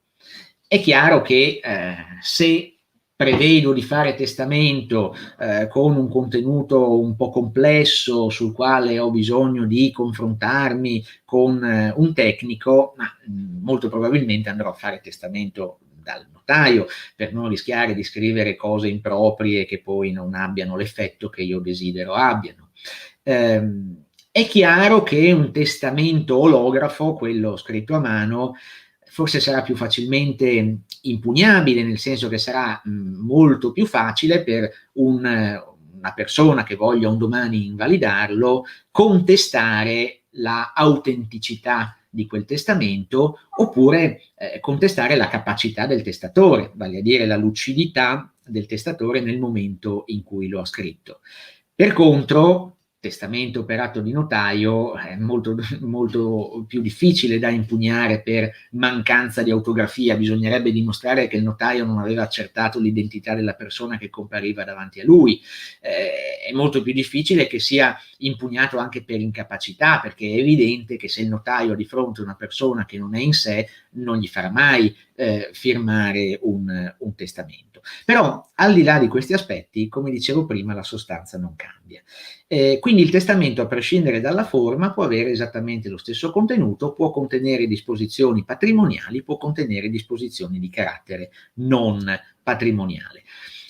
È chiaro che se prevedo di fare testamento con un contenuto un po' complesso sul quale ho bisogno di confrontarmi con un tecnico, ma molto probabilmente andrò a fare testamento dal notaio per non rischiare di scrivere cose improprie che poi non abbiano l'effetto che io desidero abbiano. È chiaro che un testamento olografo, quello scritto a mano, forse sarà più facilmente impugnabile, nel senso che sarà molto più facile per una persona che voglia un domani invalidarlo contestare la autenticità di quel testamento, oppure contestare la capacità del testatore, vale a dire la lucidità del testatore nel momento in cui lo ha scritto. Per contro, testamento per atto di notaio è molto, molto più difficile da impugnare per mancanza di autografia. Bisognerebbe dimostrare che il notaio non aveva accertato l'identità della persona che compariva davanti a lui. È molto più difficile che sia impugnato anche per incapacità, perché è evidente che se il notaio ha di fronte una persona che non è in sé, non gli farà mai firmare un testamento. Però, al di là di questi aspetti, come dicevo prima, la sostanza non cambia. Quindi il testamento, a prescindere dalla forma, può avere esattamente lo stesso contenuto, può contenere disposizioni patrimoniali, può contenere disposizioni di carattere non patrimoniale.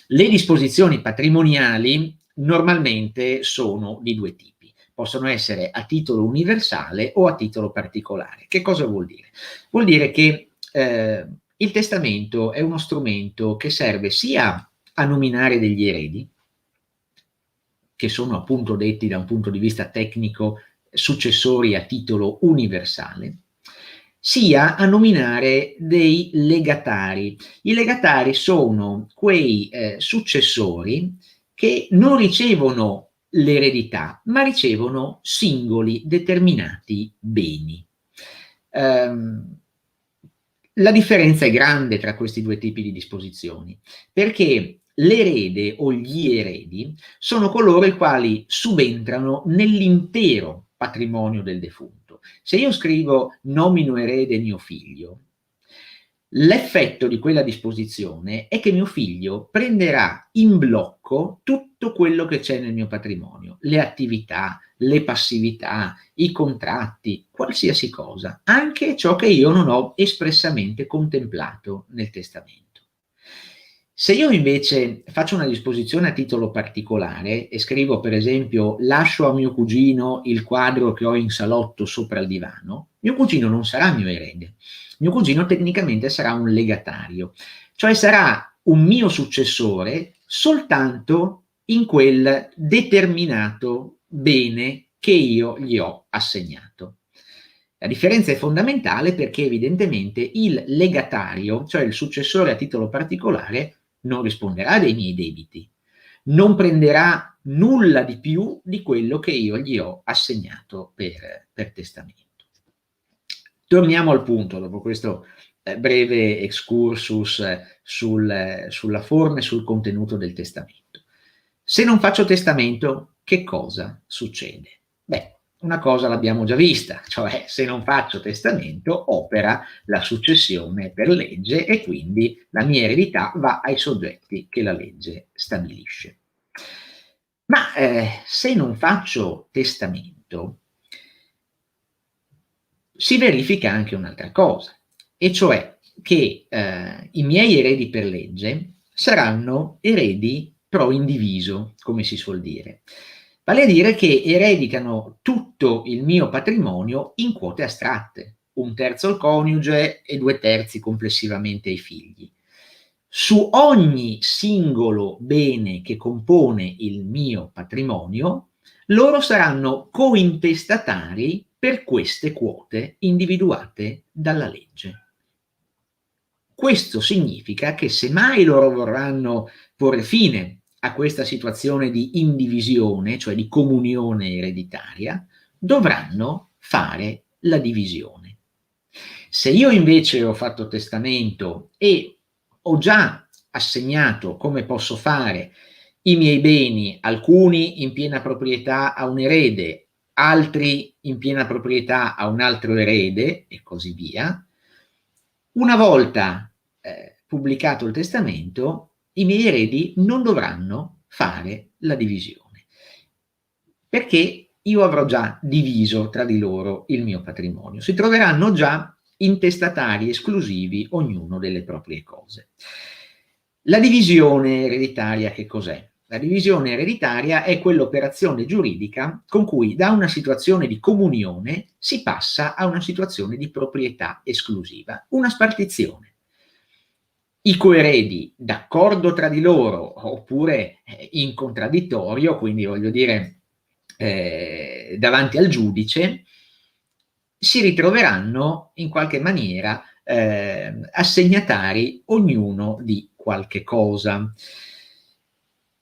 Le disposizioni patrimoniali normalmente sono di due tipi. Possono essere a titolo universale o a titolo particolare. Che cosa vuol dire? Vuol dire che il testamento è uno strumento che serve sia a nominare degli eredi, che sono appunto detti da un punto di vista tecnico successori a titolo universale, sia a nominare dei legatari. I legatari sono quei successori che non ricevono l'eredità, ma ricevono singoli determinati beni. La differenza è grande tra questi due tipi di disposizioni, perché l'erede o gli eredi sono coloro i quali subentrano nell'intero patrimonio del defunto. Se io scrivo nomino erede mio figlio, l'effetto di quella disposizione è che mio figlio prenderà in blocco tutto quello che c'è nel mio patrimonio, le attività, le passività, i contratti, qualsiasi cosa, anche ciò che io non ho espressamente contemplato nel testamento. Se io invece faccio una disposizione a titolo particolare e scrivo per esempio lascio a mio cugino il quadro che ho in salotto sopra il divano, mio cugino non sarà mio erede, mio cugino tecnicamente sarà un legatario, cioè sarà un mio successore soltanto in quel determinato bene che io gli ho assegnato. La differenza è fondamentale perché evidentemente il legatario, cioè il successore a titolo particolare, non risponderà dei miei debiti, non prenderà nulla di più di quello che io gli ho assegnato per testamento. Torniamo al punto, dopo questo breve excursus sulla forma e sul contenuto del testamento. Se non faccio testamento, che cosa succede? Beh, una cosa l'abbiamo già vista, cioè se non faccio testamento opera la successione per legge e quindi la mia eredità va ai soggetti che la legge stabilisce. Ma se non faccio testamento si verifica anche un'altra cosa, e cioè che i miei eredi per legge saranno eredi pro indiviso, come si suol dire. Vale a dire che ereditano tutto il mio patrimonio in quote astratte, 1/3 al coniuge e 2/3 complessivamente ai figli. Su ogni singolo bene che compone il mio patrimonio, loro saranno cointestatari per queste quote individuate dalla legge. Questo significa che se mai loro vorranno porre fine a questa situazione di indivisione, cioè di comunione ereditaria, dovranno fare la divisione. Se io invece ho fatto testamento e ho già assegnato, come posso fare, i miei beni, alcuni in piena proprietà a un erede, altri in piena proprietà a un altro erede e così via. Una volta pubblicato il testamento, i miei eredi non dovranno fare la divisione, perché io avrò già diviso tra di loro il mio patrimonio. Si troveranno già intestatari esclusivi ognuno delle proprie cose. La divisione ereditaria che cos'è? La divisione ereditaria è quell'operazione giuridica con cui da una situazione di comunione si passa a una situazione di proprietà esclusiva, una spartizione. I coeredi, d'accordo tra di loro oppure in contraddittorio, quindi voglio dire davanti al giudice, si ritroveranno in qualche maniera assegnatari ognuno di qualche cosa.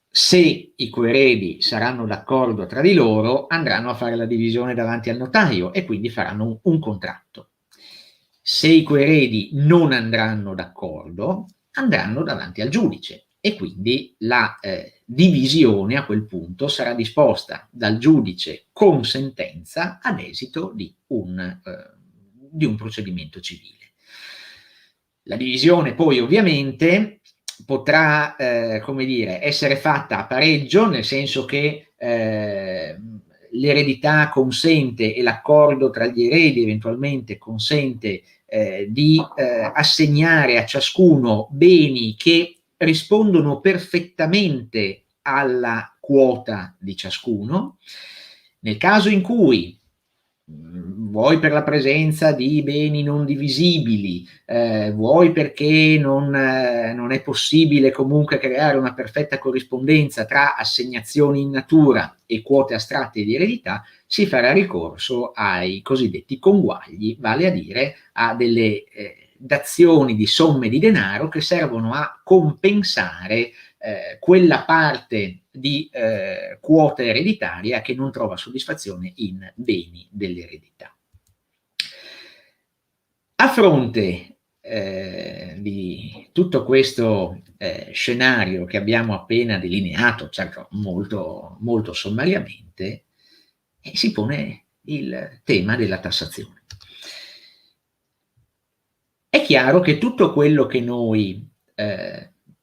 Se i coeredi saranno d'accordo tra di loro, andranno a fare la divisione davanti al notaio e quindi faranno un contratto. Se i coeredi non andranno d'accordo, andranno davanti al giudice e quindi la divisione a quel punto sarà disposta dal giudice con sentenza ad esito di un procedimento civile. La divisione poi ovviamente potrà come dire, essere fatta a pareggio, nel senso che l'eredità consente e l'accordo tra gli eredi eventualmente consente di assegnare a ciascuno beni che rispondono perfettamente alla quota di ciascuno. Nel caso in cui vuoi per la presenza di beni non divisibili, vuoi perché non è possibile comunque creare una perfetta corrispondenza tra assegnazioni in natura e quote astratte di eredità, si farà ricorso ai cosiddetti conguagli, vale a dire a delle dazioni di somme di denaro che servono a compensare quella parte di quota ereditaria che non trova soddisfazione in beni dell'eredità. A fronte di tutto questo scenario che abbiamo appena delineato, certo molto, molto sommariamente, si pone il tema della tassazione. È chiaro che tutto quello che noi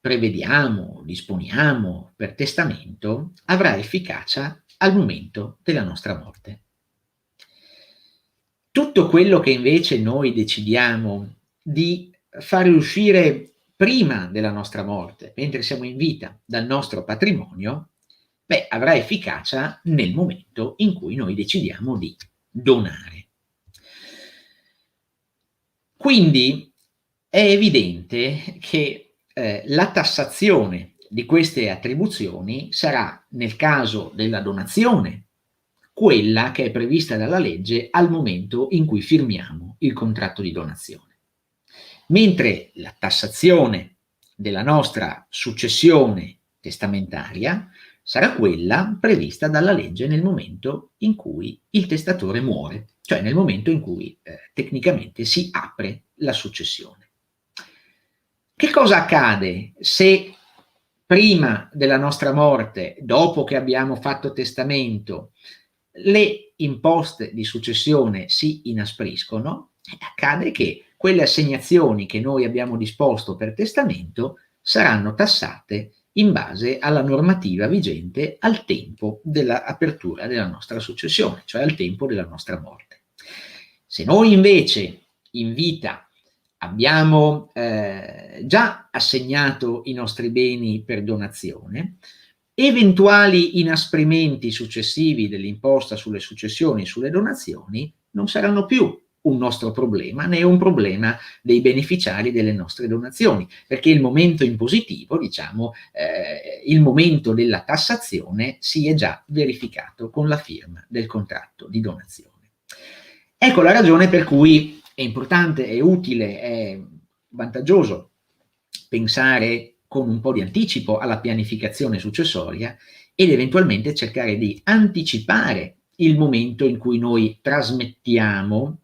prevediamo, disponiamo per testamento avrà efficacia al momento della nostra morte. Tutto quello che invece noi decidiamo di fare uscire prima della nostra morte, mentre siamo in vita, dal nostro patrimonio, avrà efficacia nel momento in cui noi decidiamo di donare. Quindi è evidente che la tassazione di queste attribuzioni sarà, nel caso della donazione, quella che è prevista dalla legge al momento in cui firmiamo il contratto di donazione. Mentre la tassazione della nostra successione testamentaria sarà quella prevista dalla legge nel momento in cui il testatore muore, cioè nel momento in cui tecnicamente si apre la successione. Che cosa accade se prima della nostra morte, dopo che abbiamo fatto testamento, le imposte di successione si inaspriscono? Accade che quelle assegnazioni che noi abbiamo disposto per testamento saranno tassate in base alla normativa vigente al tempo dell'apertura della nostra successione, cioè al tempo della nostra morte. Se noi invece in vita abbiamo già assegnato i nostri beni per donazione, eventuali inasprimenti successivi dell'imposta sulle successioni e sulle donazioni non saranno più un nostro problema, né un problema dei beneficiari delle nostre donazioni, perché il momento impositivo, diciamo, il momento della tassazione si è già verificato con la firma del contratto di donazione. Ecco la ragione per cui è importante, è utile, è vantaggioso pensare con un po' di anticipo alla pianificazione successoria ed eventualmente cercare di anticipare il momento in cui noi trasmettiamo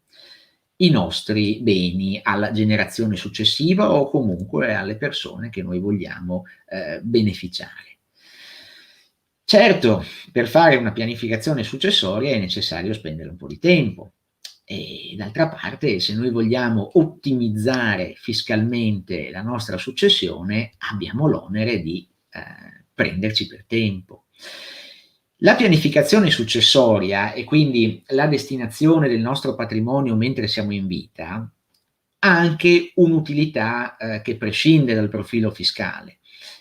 i nostri beni alla generazione successiva o comunque alle persone che noi vogliamo beneficiare. Certo, per fare una pianificazione successoria è necessario spendere un po' di tempo e d'altra parte, se noi vogliamo ottimizzare fiscalmente la nostra successione, abbiamo l'onere di prenderci per tempo. La pianificazione successoria e quindi la destinazione del nostro patrimonio mentre siamo in vita ha anche un'utilità che prescinde dal profilo fiscale,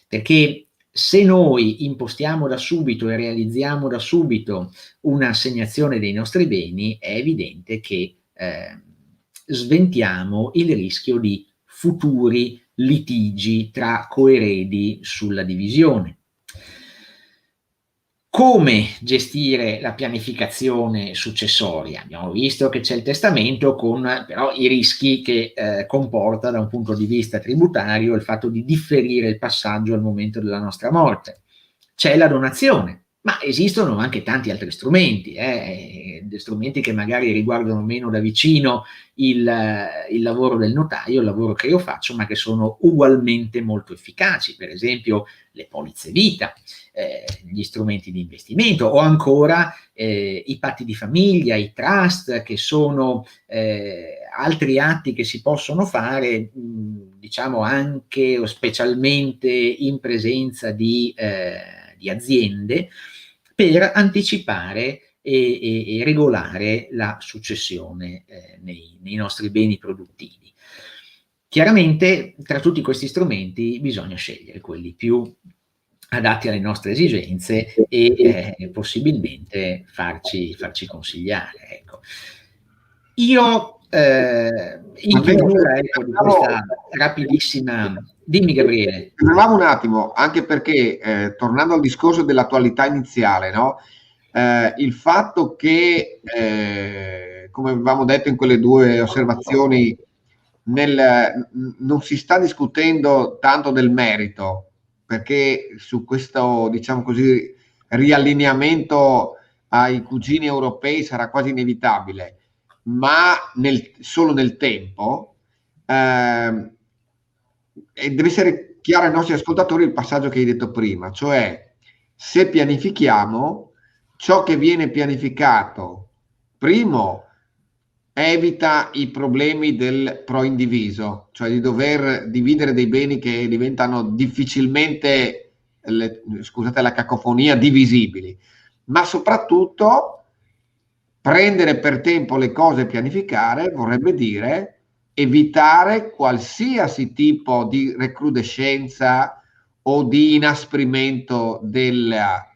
perché se noi impostiamo da subito e realizziamo da subito un'assegnazione dei nostri beni, è evidente che sventiamo il rischio di futuri litigi tra coeredi sulla divisione. Come gestire la pianificazione successoria? Abbiamo visto che c'è il testamento con però i rischi che comporta da un punto di vista tributario il fatto di differire il passaggio al momento della nostra morte. C'è la donazione, ma esistono anche tanti altri strumenti, strumenti che magari riguardano meno da vicino il lavoro del notaio, il lavoro che io faccio, ma che sono ugualmente molto efficaci, per esempio le polizze vita, gli strumenti di investimento o ancora i patti di famiglia, i trust, che sono altri atti che si possono fare, diciamo anche o specialmente in presenza di aziende, per anticipare e regolare la successione nei nostri beni produttivi. Chiaramente tra tutti questi strumenti bisogna scegliere quelli più adatti alle nostre esigenze e possibilmente farci consigliare. Ecco. Io in chiusura ecco, di questa rapidissima... Dimmi Gabriele. Fermiamo un attimo, anche perché tornando al discorso dell'attualità iniziale, no? Il fatto che, come avevamo detto in quelle due osservazioni, non si sta discutendo tanto del merito, perché su questo, diciamo così, riallineamento ai cugini europei sarà quasi inevitabile, ma solo nel tempo, e deve essere chiaro ai nostri ascoltatori il passaggio che hai detto prima, cioè se pianifichiamo, ciò che viene pianificato, primo, evita i problemi del pro indiviso, cioè di dover dividere dei beni che diventano difficilmente, scusate la cacofonia, divisibili, ma soprattutto prendere per tempo le cose e pianificare vorrebbe dire evitare qualsiasi tipo di recrudescenza o di inasprimento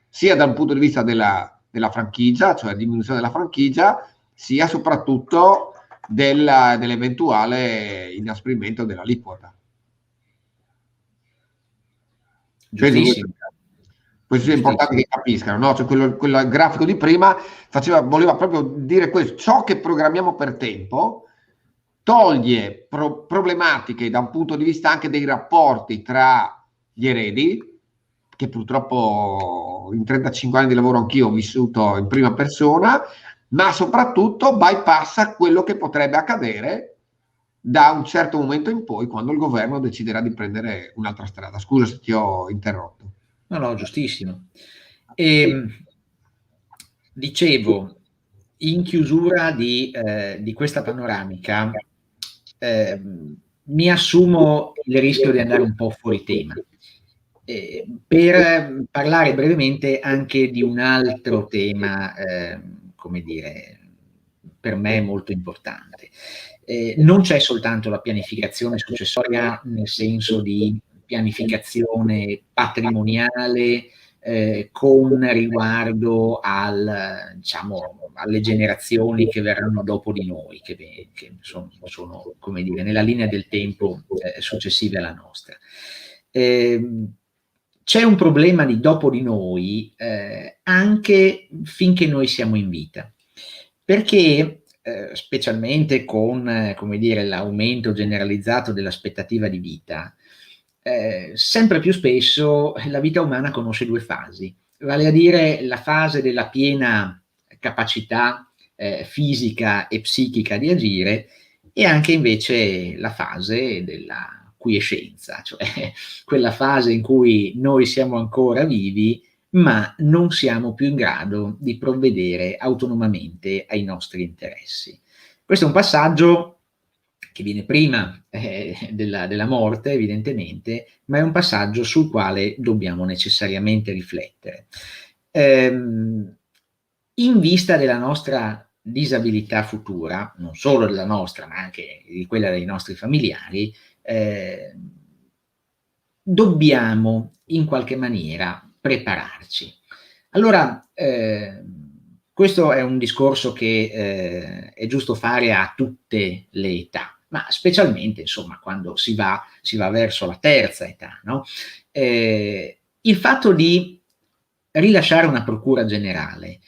sia dal punto di vista della franchigia, cioè diminuzione della franchigia, sia soprattutto dell'eventuale inasprimento dell'aliquota. Giustissimo. Questo è importante che capiscano, no? Cioè quel grafico di prima voleva proprio dire questo: ciò che programmiamo per tempo toglie problematiche da un punto di vista anche dei rapporti tra gli eredi, che purtroppo in 35 anni di lavoro anch'io ho vissuto in prima persona, ma soprattutto bypassa quello che potrebbe accadere da un certo momento in poi, quando il governo deciderà di prendere un'altra strada. Scusa se ti ho interrotto. No, giustissimo. Dicevo, in chiusura di questa panoramica, mi assumo il rischio di andare un po' fuori tema, per parlare brevemente anche di un altro tema, come dire, per me molto importante. Non c'è soltanto la pianificazione successoria nel senso di pianificazione patrimoniale con riguardo diciamo, alle generazioni che verranno dopo di noi, che sono come dire, nella linea del tempo successive alla nostra. C'è un problema di dopo di noi anche finché noi siamo in vita, perché specialmente con come dire, l'aumento generalizzato dell'aspettativa di vita, sempre più spesso la vita umana conosce due fasi, vale a dire la fase della piena capacità fisica e psichica di agire e anche invece la fase della quiescenza, cioè quella fase in cui noi siamo ancora vivi ma non siamo più in grado di provvedere autonomamente ai nostri interessi. Questo è un passaggio che viene prima della morte, evidentemente, ma è un passaggio sul quale dobbiamo necessariamente riflettere. In vista della nostra disabilità futura, non solo della nostra, ma anche di quella dei nostri familiari, dobbiamo in qualche maniera prepararci. Allora, questo è un discorso che è giusto fare a tutte le età, ma specialmente, insomma, quando si va verso la terza età, no? Il fatto di rilasciare una procura generale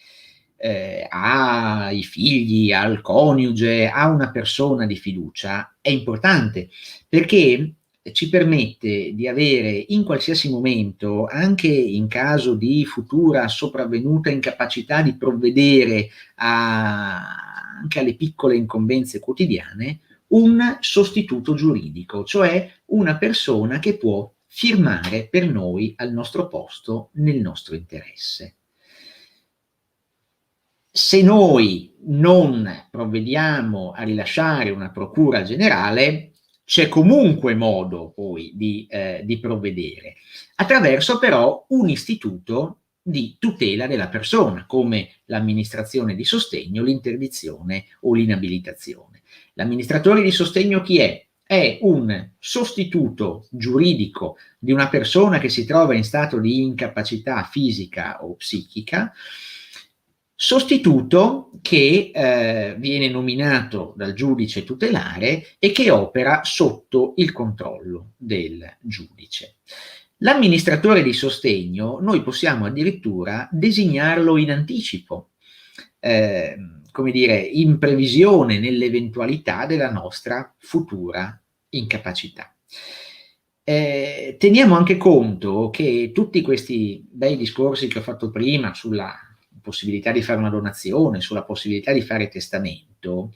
ai figli, al coniuge, a una persona di fiducia è importante, perché ci permette di avere in qualsiasi momento, anche in caso di futura sopravvenuta incapacità di provvedere anche alle piccole incombenze quotidiane, un sostituto giuridico, cioè una persona che può firmare per noi al nostro posto nel nostro interesse. Se noi non provvediamo a rilasciare una procura generale, c'è comunque modo poi di provvedere, attraverso però un istituto di tutela della persona, come l'amministrazione di sostegno, l'interdizione o l'inabilitazione. L'amministratore di sostegno chi è? È un sostituto giuridico di una persona che si trova in stato di incapacità fisica o psichica, sostituto che viene nominato dal giudice tutelare e che opera sotto il controllo del giudice. L'amministratore di sostegno noi possiamo addirittura designarlo in anticipo, come dire, in previsione nell'eventualità della nostra futura incapacità. Teniamo anche conto che tutti questi bei discorsi che ho fatto prima sulla possibilità di fare una donazione, sulla possibilità di fare testamento,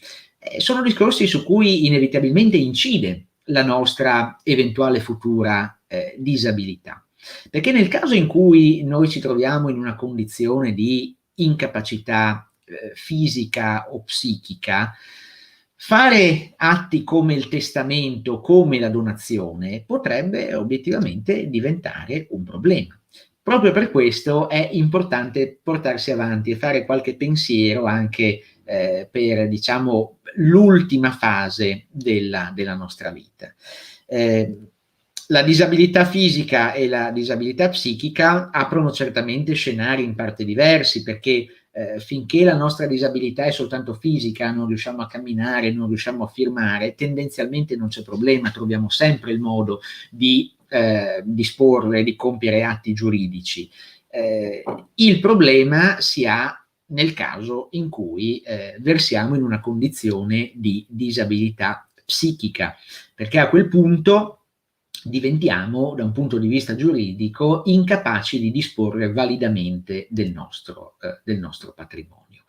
sono discorsi su cui inevitabilmente incide la nostra eventuale futura disabilità. Perché nel caso in cui noi ci troviamo in una condizione di incapacità fisica o psichica, fare atti come il testamento, come la donazione, potrebbe obiettivamente diventare un problema. Proprio per questo è importante portarsi avanti e fare qualche pensiero anche per, diciamo, l'ultima fase della nostra vita. La disabilità fisica e la disabilità psichica aprono certamente scenari in parte diversi, perché finché la nostra disabilità è soltanto fisica, non riusciamo a camminare, non riusciamo a firmare, tendenzialmente non c'è problema, troviamo sempre il modo di disporre, di compiere atti giuridici. Il problema si ha nel caso in cui versiamo in una condizione di disabilità psichica, perché a quel punto diventiamo, da un punto di vista giuridico, incapaci di disporre validamente del nostro patrimonio.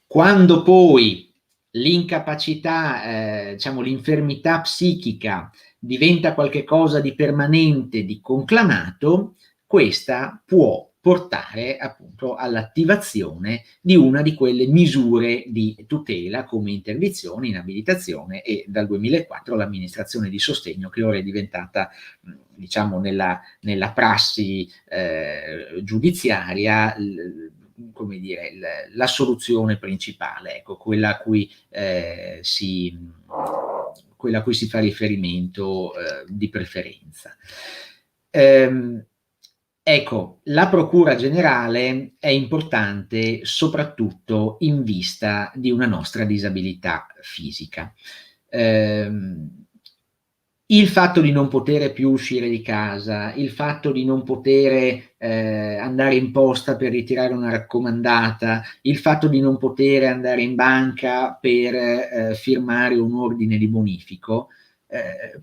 Quando poi l'incapacità, diciamo l'infermità psichica diventa qualcosa di permanente, di conclamato, questa può portare appunto all'attivazione di una di quelle misure di tutela come interdizione, inabilitazione e dal 2004 l'amministrazione di sostegno, che ora è diventata, diciamo, nella prassi giudiziaria come dire, la soluzione principale, ecco, quella a cui si fa riferimento di preferenza. Ecco, la procura generale è importante soprattutto in vista di una nostra disabilità fisica. Il fatto di non poter più uscire di casa, il fatto di non poter andare in posta per ritirare una raccomandata, il fatto di non poter andare in banca per firmare un ordine di bonifico,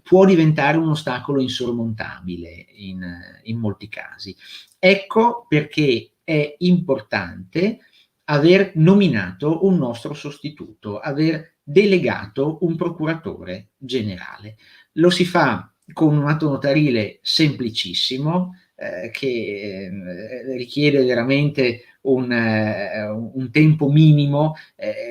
può diventare un ostacolo insormontabile in molti casi. Ecco perché è importante aver nominato un nostro sostituto, aver delegato un procuratore generale. Lo si fa con un atto notarile semplicissimo, che richiede veramente un tempo minimo,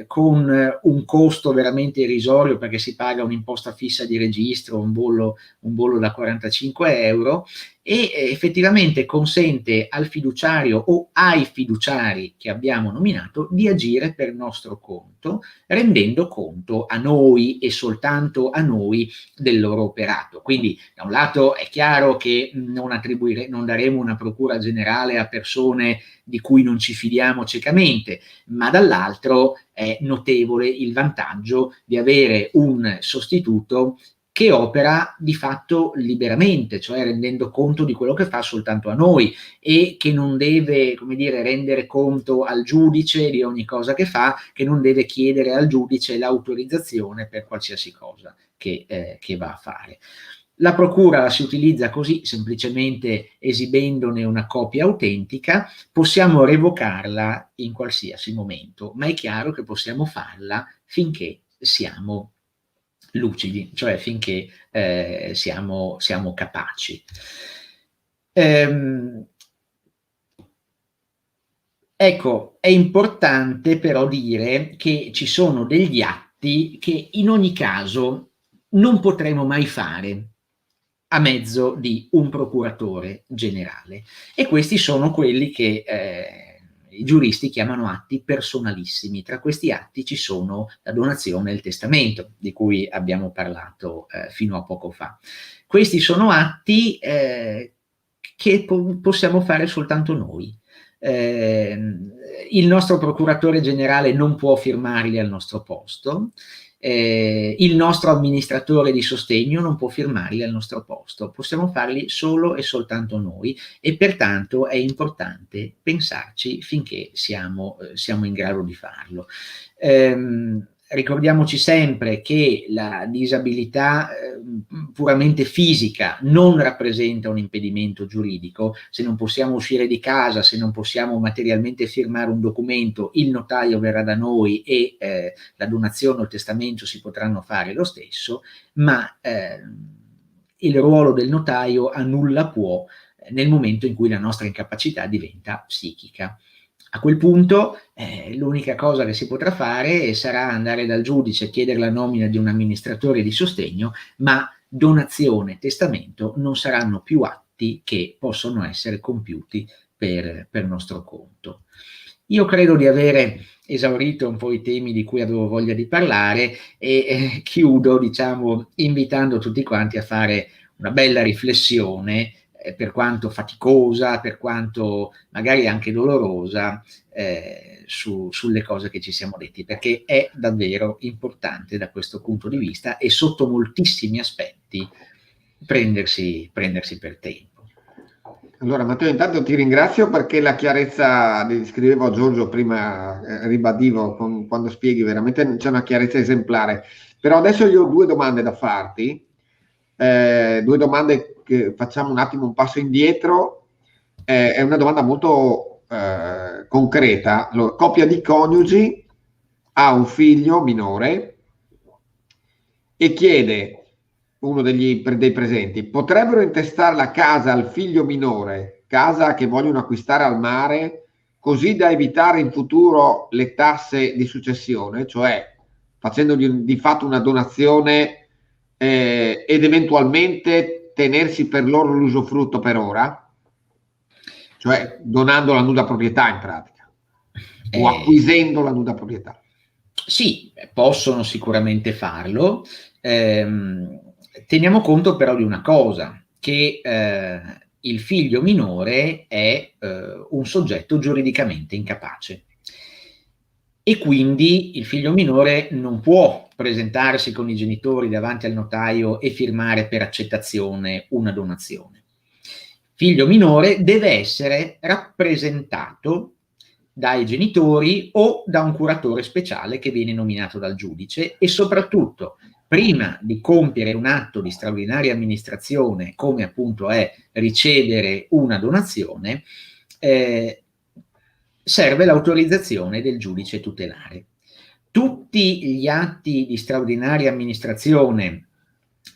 con un costo veramente irrisorio, perché si paga un'imposta fissa di registro, un bollo da 45 euro, e effettivamente consente al fiduciario o ai fiduciari che abbiamo nominato di agire per nostro conto, rendendo conto a noi e soltanto a noi del loro operato. Quindi da un lato è chiaro che non daremo una procura generale a persone di cui non ci fidiamo ciecamente, ma dall'altro è notevole il vantaggio di avere un sostituto che opera di fatto liberamente, cioè rendendo conto di quello che fa soltanto a noi, e che non deve, come dire, rendere conto al giudice di ogni cosa che fa, che non deve chiedere al giudice l'autorizzazione per qualsiasi cosa che va a fare. La procura la si utilizza così, semplicemente esibendone una copia autentica. Possiamo revocarla in qualsiasi momento, ma è chiaro che possiamo farla finché siamo lucidi, cioè finché siamo capaci. Ecco, è importante però dire che ci sono degli atti che in ogni caso non potremo mai fare a mezzo di un procuratore generale, e questi sono quelli che i giuristi chiamano atti personalissimi. Tra questi atti ci sono la donazione e il testamento, di cui abbiamo parlato fino a poco fa. Questi sono atti che possiamo fare soltanto noi. Il nostro procuratore generale non può firmarli al nostro posto, il nostro amministratore di sostegno non può firmarli al nostro posto, possiamo farli solo e soltanto noi, e pertanto è importante pensarci finché siamo in grado di farlo. Ricordiamoci sempre che la disabilità puramente fisica non rappresenta un impedimento giuridico. Se non possiamo uscire di casa, se non possiamo materialmente firmare un documento, il notaio verrà da noi e la donazione o il testamento si potranno fare lo stesso, ma il ruolo del notaio a nulla può nel momento in cui la nostra incapacità diventa psichica. A quel punto l'unica cosa che si potrà fare sarà andare dal giudice e chiedere la nomina di un amministratore di sostegno, ma donazione e testamento non saranno più atti che possono essere compiuti per nostro conto. Io credo di avere esaurito un po' i temi di cui avevo voglia di parlare, e chiudo, diciamo, invitando tutti quanti a fare una bella riflessione, per quanto faticosa, per quanto magari anche dolorosa, sulle cose che ci siamo detti, perché è davvero importante da questo punto di vista, e sotto moltissimi aspetti prendersi per tempo. Allora Matteo, intanto ti ringrazio, perché la chiarezza, scrivevo a Giorgio prima, ribadivo quando spieghi, veramente c'è una chiarezza esemplare. Però adesso io ho due domande da farti, due domande che facciamo un attimo un passo indietro. È una domanda molto concreta. Allora, coppia di coniugi ha un figlio minore e chiede, uno dei presenti: potrebbero intestare la casa al figlio minore, casa che vogliono acquistare al mare, così da evitare in futuro le tasse di successione, cioè facendo di fatto una donazione ed eventualmente tenersi per loro l'usufrutto per ora, cioè donando la nuda proprietà in pratica, o acquisendo la nuda proprietà. Sì, possono sicuramente farlo. Teniamo conto però di una cosa, che il figlio minore è un soggetto giuridicamente incapace, e quindi il figlio minore non può presentarsi con i genitori davanti al notaio e firmare per accettazione una donazione. Il figlio minore deve essere rappresentato dai genitori o da un curatore speciale che viene nominato dal giudice, e soprattutto, prima di compiere un atto di straordinaria amministrazione, come appunto è ricevere una donazione, serve l'autorizzazione del giudice tutelare. Tutti gli atti di straordinaria amministrazione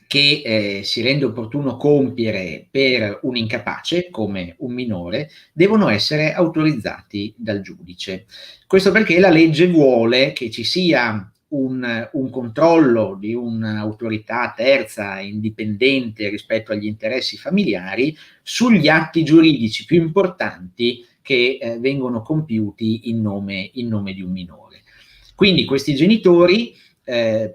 che si rende opportuno compiere per un incapace, come un minore, devono essere autorizzati dal giudice. Questo perché la legge vuole che ci sia un controllo di un'autorità terza, indipendente rispetto agli interessi familiari, sugli atti giuridici più importanti che vengono compiuti in nome di un minore. Quindi questi genitori,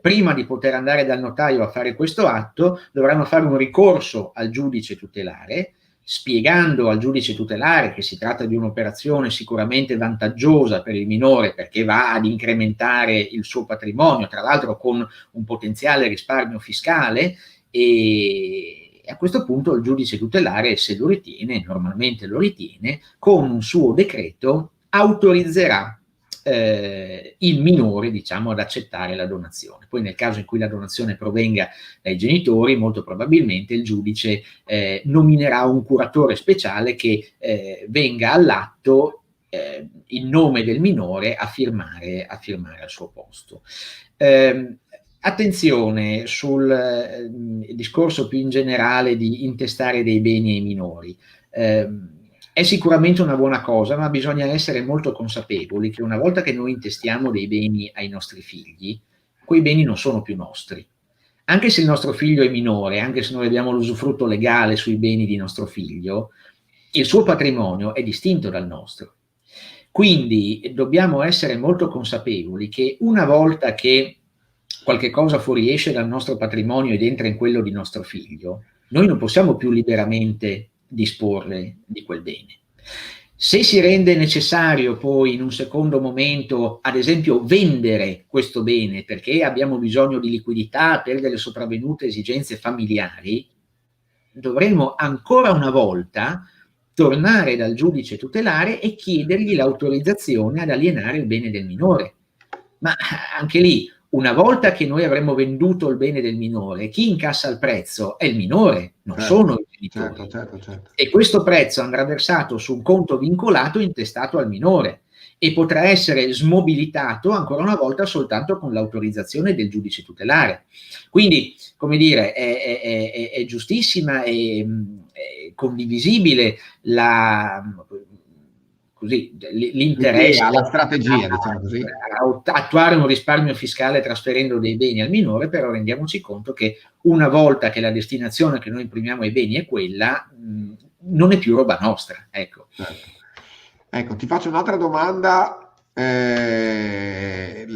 prima di poter andare dal notaio a fare questo atto, dovranno fare un ricorso al giudice tutelare, spiegando al giudice tutelare che si tratta di un'operazione sicuramente vantaggiosa per il minore, perché va ad incrementare il suo patrimonio, tra l'altro con un potenziale risparmio fiscale, e a questo punto il giudice tutelare, se lo ritiene, normalmente lo ritiene, con un suo decreto autorizzerà il minore, diciamo, ad accettare la donazione. Poi nel caso in cui la donazione provenga dai genitori, molto probabilmente il giudice nominerà un curatore speciale che venga all'atto in nome del minore a firmare al suo posto. Attenzione sul discorso più in generale di intestare dei beni ai minori. È sicuramente una buona cosa, ma bisogna essere molto consapevoli che una volta che noi intestiamo dei beni ai nostri figli, quei beni non sono più nostri. Anche se il nostro figlio è minore, anche se noi abbiamo l'usufrutto legale sui beni di nostro figlio, il suo patrimonio è distinto dal nostro. Quindi dobbiamo essere molto consapevoli che una volta che qualche cosa fuoriesce dal nostro patrimonio ed entra in quello di nostro figlio, noi non possiamo più liberamente disporre di quel bene. Se si rende necessario poi in un secondo momento, ad esempio, vendere questo bene perché abbiamo bisogno di liquidità per delle sopravvenute esigenze familiari, dovremo ancora una volta tornare dal giudice tutelare e chiedergli l'autorizzazione ad alienare il bene del minore. Ma anche lì, una volta che noi avremmo venduto il bene del minore, chi incassa il prezzo è il minore, non sono i genitori. Certo. E questo prezzo andrà versato su un conto vincolato intestato al minore e potrà essere smobilitato ancora una volta soltanto con l'autorizzazione del giudice tutelare. Quindi, come dire, è giustissima e condivisibile l'interesse alla strategia, diciamo così, attuare un risparmio fiscale trasferendo dei beni al minore, però rendiamoci conto che una volta che la destinazione che noi imprimiamo ai beni è quella, non è più roba nostra. Ecco, ecco, ti faccio un'altra domanda, è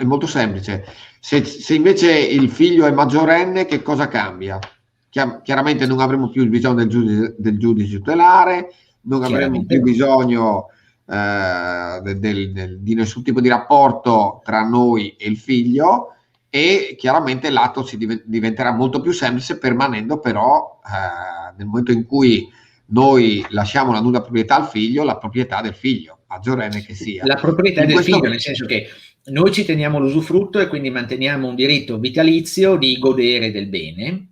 molto semplice. Se invece il figlio è maggiorenne, che cosa cambia? Chiaramente non avremo più bisogno del giudice tutelare, non avremo più bisogno di nessun tipo di rapporto tra noi e il figlio, e chiaramente l'atto diventerà molto più semplice, permanendo però nel momento in cui noi lasciamo la nuda proprietà al figlio, la proprietà del figlio, maggiorenne che sia. La proprietà del figlio, nel senso che noi ci teniamo l'usufrutto e quindi manteniamo un diritto vitalizio di godere del bene.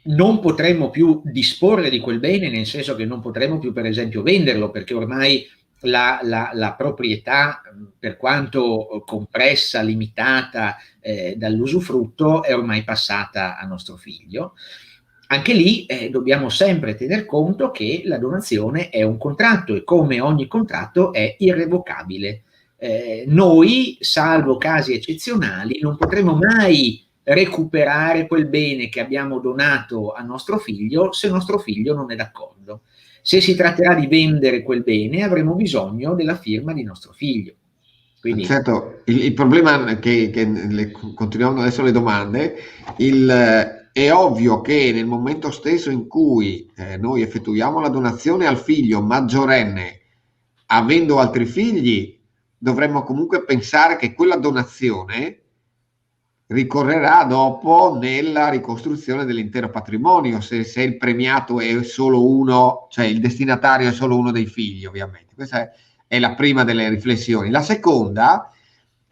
Non potremmo più disporre di quel bene, nel senso che non potremmo più, per esempio, venderlo, perché ormai la proprietà, per quanto compressa, limitata dall'usufrutto, è ormai passata a nostro figlio. Anche lì dobbiamo sempre tener conto che la donazione è un contratto e come ogni contratto è irrevocabile. Noi, salvo casi eccezionali, non potremo mai recuperare quel bene che abbiamo donato a nostro figlio se nostro figlio non è d'accordo. Se si tratterà di vendere quel bene, avremo bisogno della firma di nostro figlio. Quindi... Certo, il problema che continuiamo adesso le domande, è ovvio che nel momento stesso in cui noi effettuiamo la donazione al figlio maggiorenne, avendo altri figli, dovremmo comunque pensare che quella donazione ricorrerà dopo nella ricostruzione dell'intero patrimonio, se il premiato è solo uno, cioè il destinatario è solo uno dei figli, ovviamente. Questa è la prima delle riflessioni. La seconda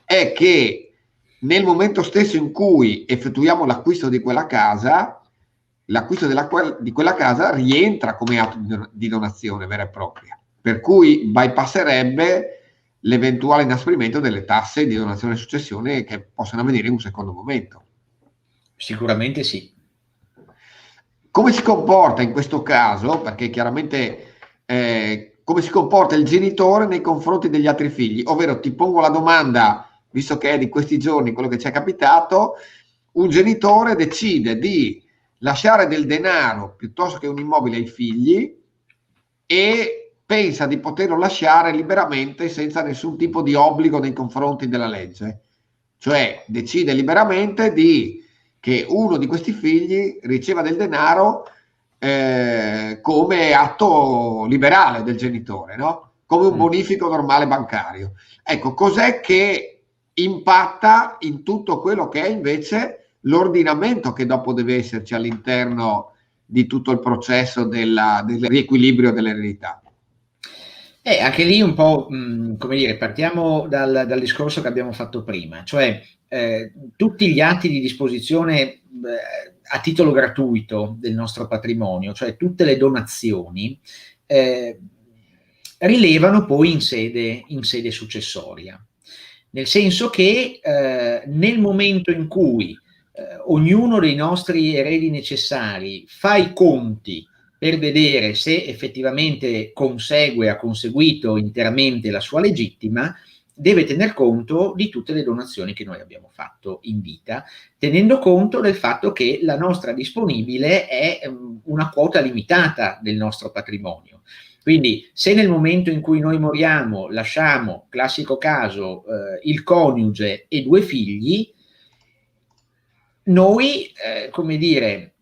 è che nel momento stesso in cui effettuiamo l'acquisto di quella casa, l'acquisto di quella casa rientra come atto di donazione vera e propria, per cui bypasserebbe l'eventuale inasprimento delle tasse di donazione e successione che possono avvenire in un secondo momento. Sicuramente sì. Come si comporta in questo caso? Perché chiaramente come si comporta il genitore nei confronti degli altri figli? Ovvero, ti pongo la domanda, visto che è di questi giorni quello che ci è capitato, un genitore decide di lasciare del denaro piuttosto che un immobile ai figli e pensa di poterlo lasciare liberamente senza nessun tipo di obbligo nei confronti della legge. Cioè decide liberamente che uno di questi figli riceva del denaro come atto liberale del genitore, no? Come un bonifico normale bancario. Ecco, cos'è che impatta in tutto quello che è invece l'ordinamento che dopo deve esserci all'interno di tutto il processo del riequilibrio dell'eredità? Anche lì un po', come dire, partiamo dal discorso che abbiamo fatto prima, cioè tutti gli atti di disposizione a titolo gratuito del nostro patrimonio, cioè tutte le donazioni, rilevano poi in sede successoria, nel senso che nel momento in cui ognuno dei nostri eredi necessari fa i conti per vedere se effettivamente ha conseguito interamente la sua legittima, deve tener conto di tutte le donazioni che noi abbiamo fatto in vita, tenendo conto del fatto che la nostra disponibile è una quota limitata del nostro patrimonio. Quindi se nel momento in cui noi moriamo lasciamo, classico caso, il coniuge e 2 figli, noi, come dire,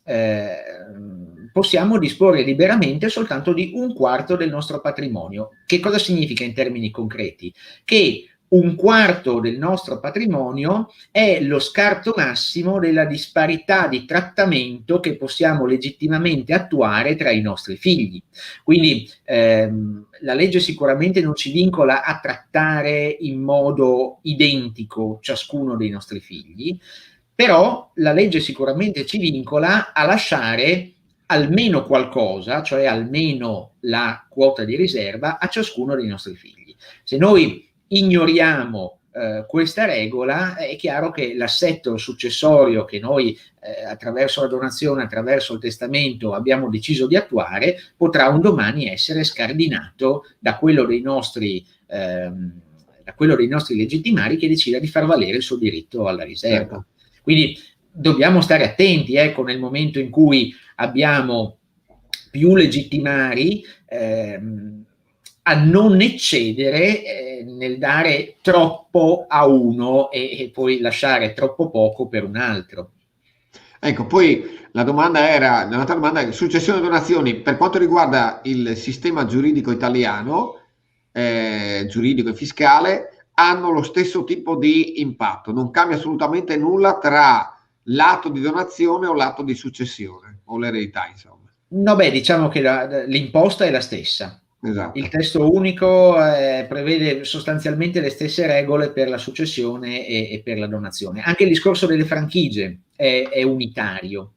possiamo disporre liberamente soltanto di 1/4 del nostro patrimonio. Che cosa significa in termini concreti? Che 1/4 del nostro patrimonio è lo scarto massimo della disparità di trattamento che possiamo legittimamente attuare tra i nostri figli. Quindi la legge sicuramente non ci vincola a trattare in modo identico ciascuno dei nostri figli, però la legge sicuramente ci vincola a lasciare almeno qualcosa, cioè almeno la quota di riserva, a ciascuno dei nostri figli. Se noi ignoriamo questa regola, è chiaro che l'assetto successorio che noi attraverso la donazione, attraverso il testamento abbiamo deciso di attuare, potrà un domani essere scardinato da quello dei nostri legittimari che decida di far valere il suo diritto alla riserva. Certo. Quindi dobbiamo stare attenti, ecco, nel momento in cui abbiamo più legittimari, a non eccedere nel dare troppo a uno e poi lasciare troppo poco per un altro. Ecco, poi l'altra domanda è successione e donazioni. Per quanto riguarda il sistema giuridico italiano, giuridico e fiscale, hanno lo stesso tipo di impatto, non cambia assolutamente nulla tra l'atto di donazione o l'atto di successione o l'eredità, insomma. No, beh, diciamo che l'imposta è la stessa. Esatto. Il testo unico prevede sostanzialmente le stesse regole per la successione e per la donazione. Anche il discorso delle franchigie è unitario,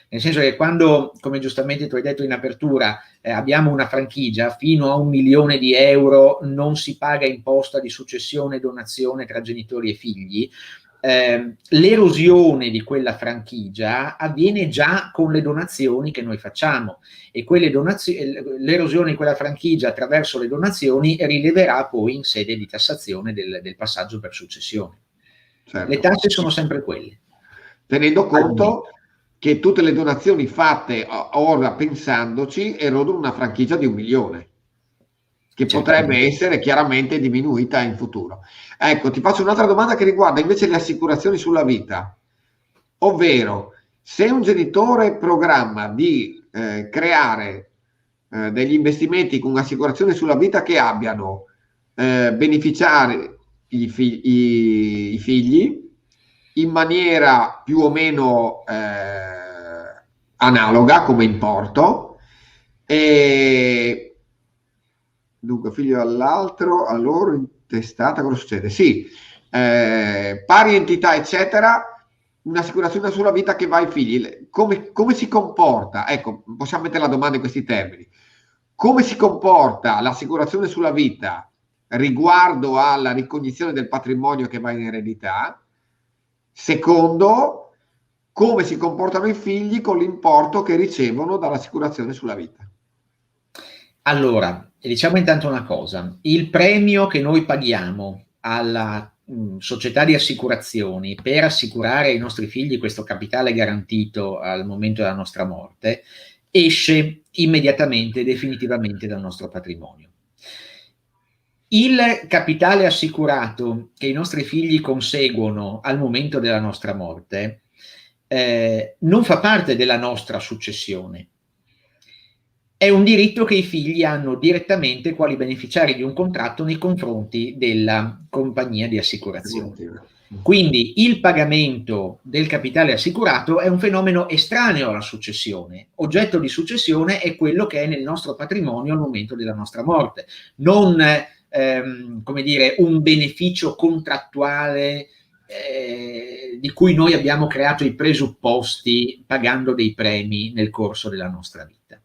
nel senso che quando, come giustamente tu hai detto in apertura, abbiamo una franchigia fino a 1 milione di euro non si paga imposta di successione e donazione tra genitori e figli. L'erosione di quella franchigia avviene già con le donazioni che noi facciamo e l'erosione di quella franchigia attraverso le donazioni rileverà poi in sede di tassazione del passaggio per successione. Certo. Le tasse sono sempre quelle. Tenendo conto che tutte le donazioni fatte ora pensandoci erodono una franchigia di 1 milione che potrebbe essere chiaramente diminuita in futuro. Ecco, ti faccio un'altra domanda che riguarda invece le assicurazioni sulla vita, ovvero se un genitore programma di creare degli investimenti con un'assicurazione sulla vita che abbiano beneficiare i figli in maniera più o meno analoga come importo, dunque figlio all'altro, a loro intestata, cosa succede? Sì, pari entità eccetera, un'assicurazione sulla vita che va ai figli, come si comporta? Ecco, possiamo mettere la domanda in questi termini. Come si comporta l'assicurazione sulla vita riguardo alla ricognizione del patrimonio che va in eredità. Secondo, come si comportano i figli con l'importo che ricevono dall'assicurazione sulla vita. Allora, diciamo intanto una cosa: il premio che noi paghiamo alla società di assicurazioni per assicurare ai nostri figli questo capitale garantito al momento della nostra morte esce immediatamente, definitivamente dal nostro patrimonio. Il capitale assicurato che i nostri figli conseguono al momento della nostra morte non fa parte della nostra successione. È un diritto che i figli hanno direttamente quali beneficiari di un contratto nei confronti della compagnia di assicurazione. Quindi il pagamento del capitale assicurato è un fenomeno estraneo alla successione. Oggetto di successione è quello che è nel nostro patrimonio al momento della nostra morte, non come dire, un beneficio contrattuale di cui noi abbiamo creato i presupposti pagando dei premi nel corso della nostra vita.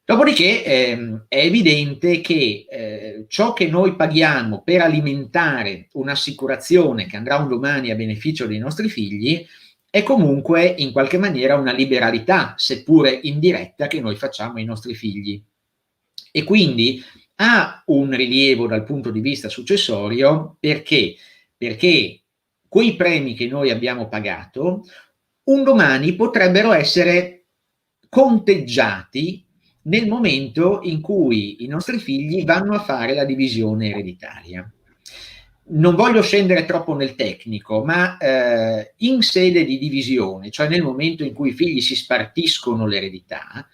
Dopodiché è evidente che ciò che noi paghiamo per alimentare un'assicurazione che andrà un domani a beneficio dei nostri figli è comunque in qualche maniera una liberalità, seppure indiretta, che noi facciamo ai nostri figli. E quindi ha un rilievo dal punto di vista successorio perché quei premi che noi abbiamo pagato un domani potrebbero essere conteggiati nel momento in cui i nostri figli vanno a fare la divisione ereditaria. Non voglio scendere troppo nel tecnico, ma in sede di divisione, cioè nel momento in cui i figli si spartiscono l'eredità,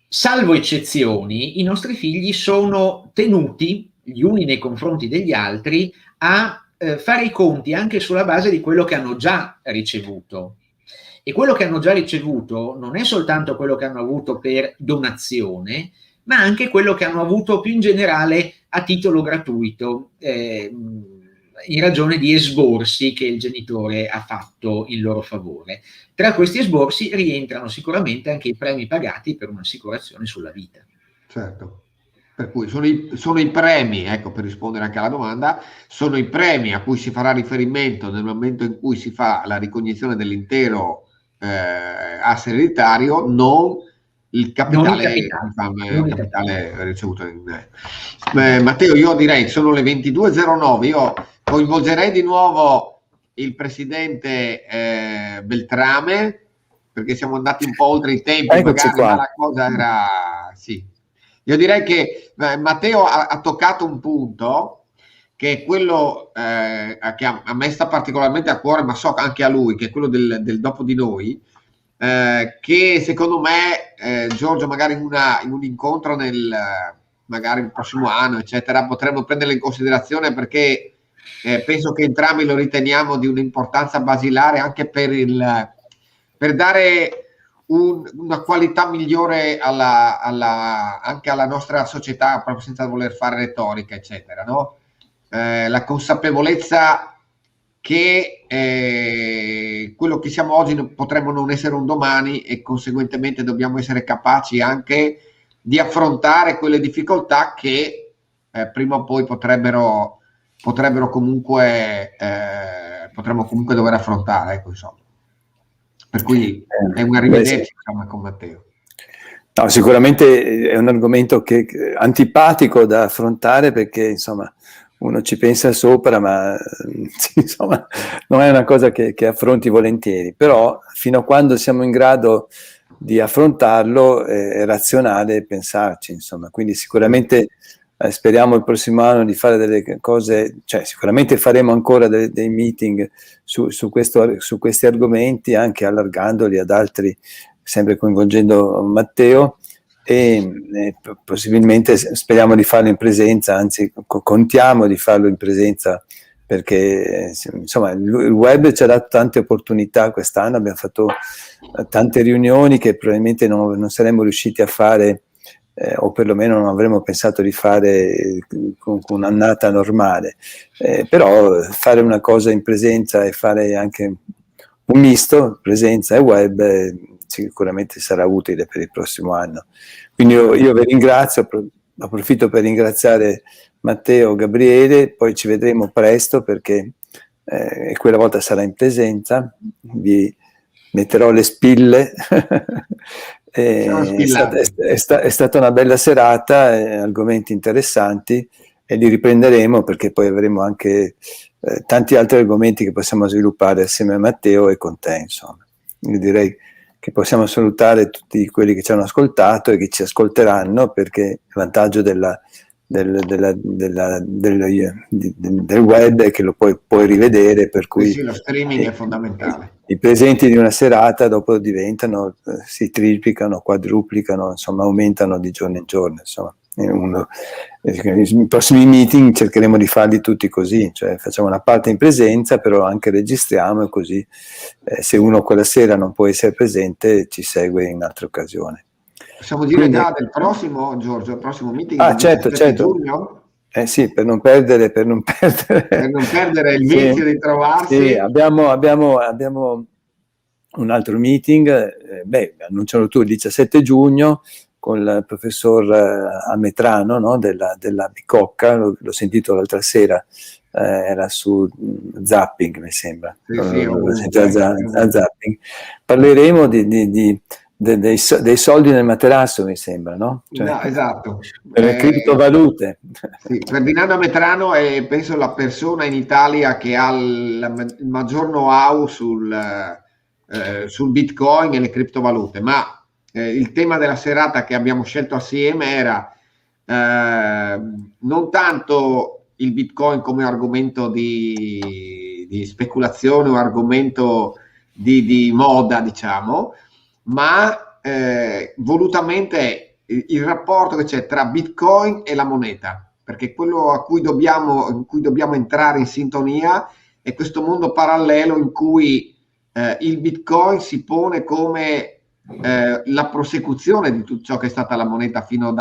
salvo eccezioni, i nostri figli sono tenuti, gli uni nei confronti degli altri, a fare i conti anche sulla base di quello che hanno già ricevuto. E quello che hanno già ricevuto non è soltanto quello che hanno avuto per donazione, ma anche quello che hanno avuto più in generale a titolo gratuito, in ragione di esborsi che il genitore ha fatto in loro favore. Tra questi esborsi rientrano sicuramente anche i premi pagati per un'assicurazione sulla vita. Certo. Per cui sono i premi, ecco, per rispondere anche alla domanda, sono i premi a cui si farà riferimento nel momento in cui si fa la ricognizione dell'intero asse ereditario, non il capitale, il capitale ricevuto. Matteo, io direi sono le 22.09, io coinvolgerei di nuovo il presidente Beltrame, perché siamo andati un po' oltre i tempi. Eccoci magari, qua. ma la cosa era... Sì. Io direi che Matteo ha toccato un punto che è quello che a me sta particolarmente a cuore, ma so anche a lui, che è quello del dopo di noi, che secondo me, Giorgio, magari in un incontro magari il prossimo anno, eccetera, potremmo prenderlo in considerazione, perché penso che entrambi lo riteniamo di un'importanza basilare anche per dare una qualità migliore anche alla nostra società, proprio senza voler fare retorica, eccetera, no? La consapevolezza che quello che siamo oggi potremmo non essere un domani, e conseguentemente dobbiamo essere capaci anche di affrontare quelle difficoltà che prima o poi potremmo comunque dover affrontare, ecco, insomma. Per cui è un arrivederci, insomma, con Matteo. No, sicuramente è un argomento antipatico da affrontare, perché insomma uno ci pensa sopra, ma insomma non è una cosa che affronti volentieri, però fino a quando siamo in grado di affrontarlo è razionale pensarci, insomma. Quindi sicuramente speriamo il prossimo anno di fare delle cose, cioè sicuramente faremo ancora dei meeting su questi argomenti, anche allargandoli ad altri, sempre coinvolgendo Matteo, e possibilmente speriamo di farlo in presenza, anzi contiamo di farlo in presenza, perché insomma il web ci ha dato tante opportunità quest'anno, abbiamo fatto tante riunioni che probabilmente non saremmo riusciti a fare, o perlomeno non avremmo pensato di fare con un'annata normale, però fare una cosa in presenza e fare anche un misto, presenza e web, sicuramente sarà utile per il prossimo anno. Quindi io vi ringrazio approfitto per ringraziare Matteo, Gabriele, poi ci vedremo presto perché quella volta sarà in presenza, vi metterò le spille. È stata una bella serata, argomenti interessanti, e li riprenderemo perché poi avremo anche tanti altri argomenti che possiamo sviluppare assieme a Matteo e con te, insomma. Io direi che possiamo salutare tutti quelli che ci hanno ascoltato e che ci ascolteranno, perché il vantaggio del web è che lo puoi rivedere, per cui sì, lo streaming è fondamentale. I presenti di una serata dopo diventano, si triplicano, quadruplicano, insomma aumentano di giorno in giorno, insomma. I prossimi meeting cercheremo di farli tutti così, cioè facciamo una parte in presenza, però anche registriamo, e così se uno quella sera non può essere presente ci segue in altre occasioni. Possiamo dire già del prossimo, Giorgio, il prossimo meeting? Ah, certo. Giugno? Sì, per non perdere il vizio di trovarsi. Sì, abbiamo un altro meeting, annuncialo tu, il 17 giugno, con il professor Ametrano, no? della Bicocca, l'ho sentito l'altra sera, era su Zapping, mi sembra. Zapping. Parleremo dei soldi nel materasso, mi sembra, no? Cioè, no, esatto. Le criptovalute. Sì, Ferdinando Ametrano è, penso, la persona in Italia che ha il maggior know-how sul Bitcoin e le criptovalute, ma il tema della serata che abbiamo scelto assieme era non tanto il Bitcoin come argomento di speculazione o argomento di moda, diciamo, ma volutamente il rapporto che c'è tra Bitcoin e la moneta, perché quello in cui dobbiamo entrare in sintonia è questo mondo parallelo in cui il Bitcoin si pone come la prosecuzione di tutto ciò che è stata la moneta fino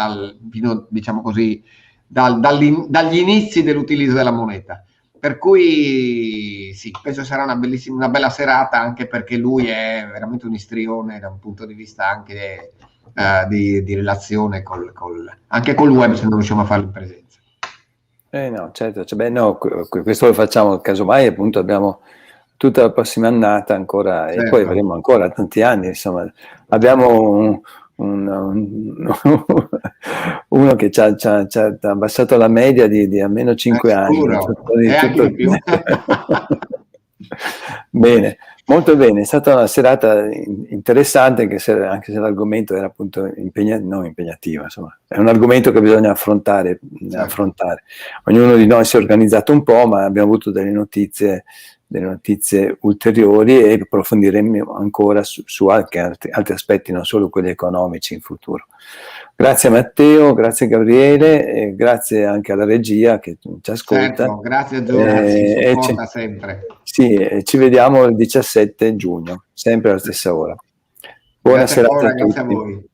diciamo così, dagli inizi dell'utilizzo della moneta. Per cui sì, penso sarà una bella serata, anche perché lui è veramente un istrione da un punto di vista anche di relazione anche col web, se non riusciamo a farlo in presenza. No, certo, questo lo facciamo casomai, appunto abbiamo tutta la prossima annata ancora, certo. E poi avremo ancora tanti anni, insomma. Abbiamo uno che ci ha abbassato la media di almeno 5 anni. Anche di più. Bene, molto bene, è stata una serata interessante, anche se l'argomento era appunto non impegnativo, insomma, è un argomento che bisogna affrontare. Ognuno di noi si è organizzato un po', ma abbiamo avuto delle notizie ulteriori e approfondiremo ancora su altri aspetti, non solo quelli economici in futuro. Grazie Matteo, grazie Gabriele, e grazie anche alla regia che ci ascolta. Certo, grazie a Giorgio, ci supporta sempre. Sì, ci vediamo il 17 giugno, sempre alla stessa ora. Buona serata a tutti. Grazie a voi.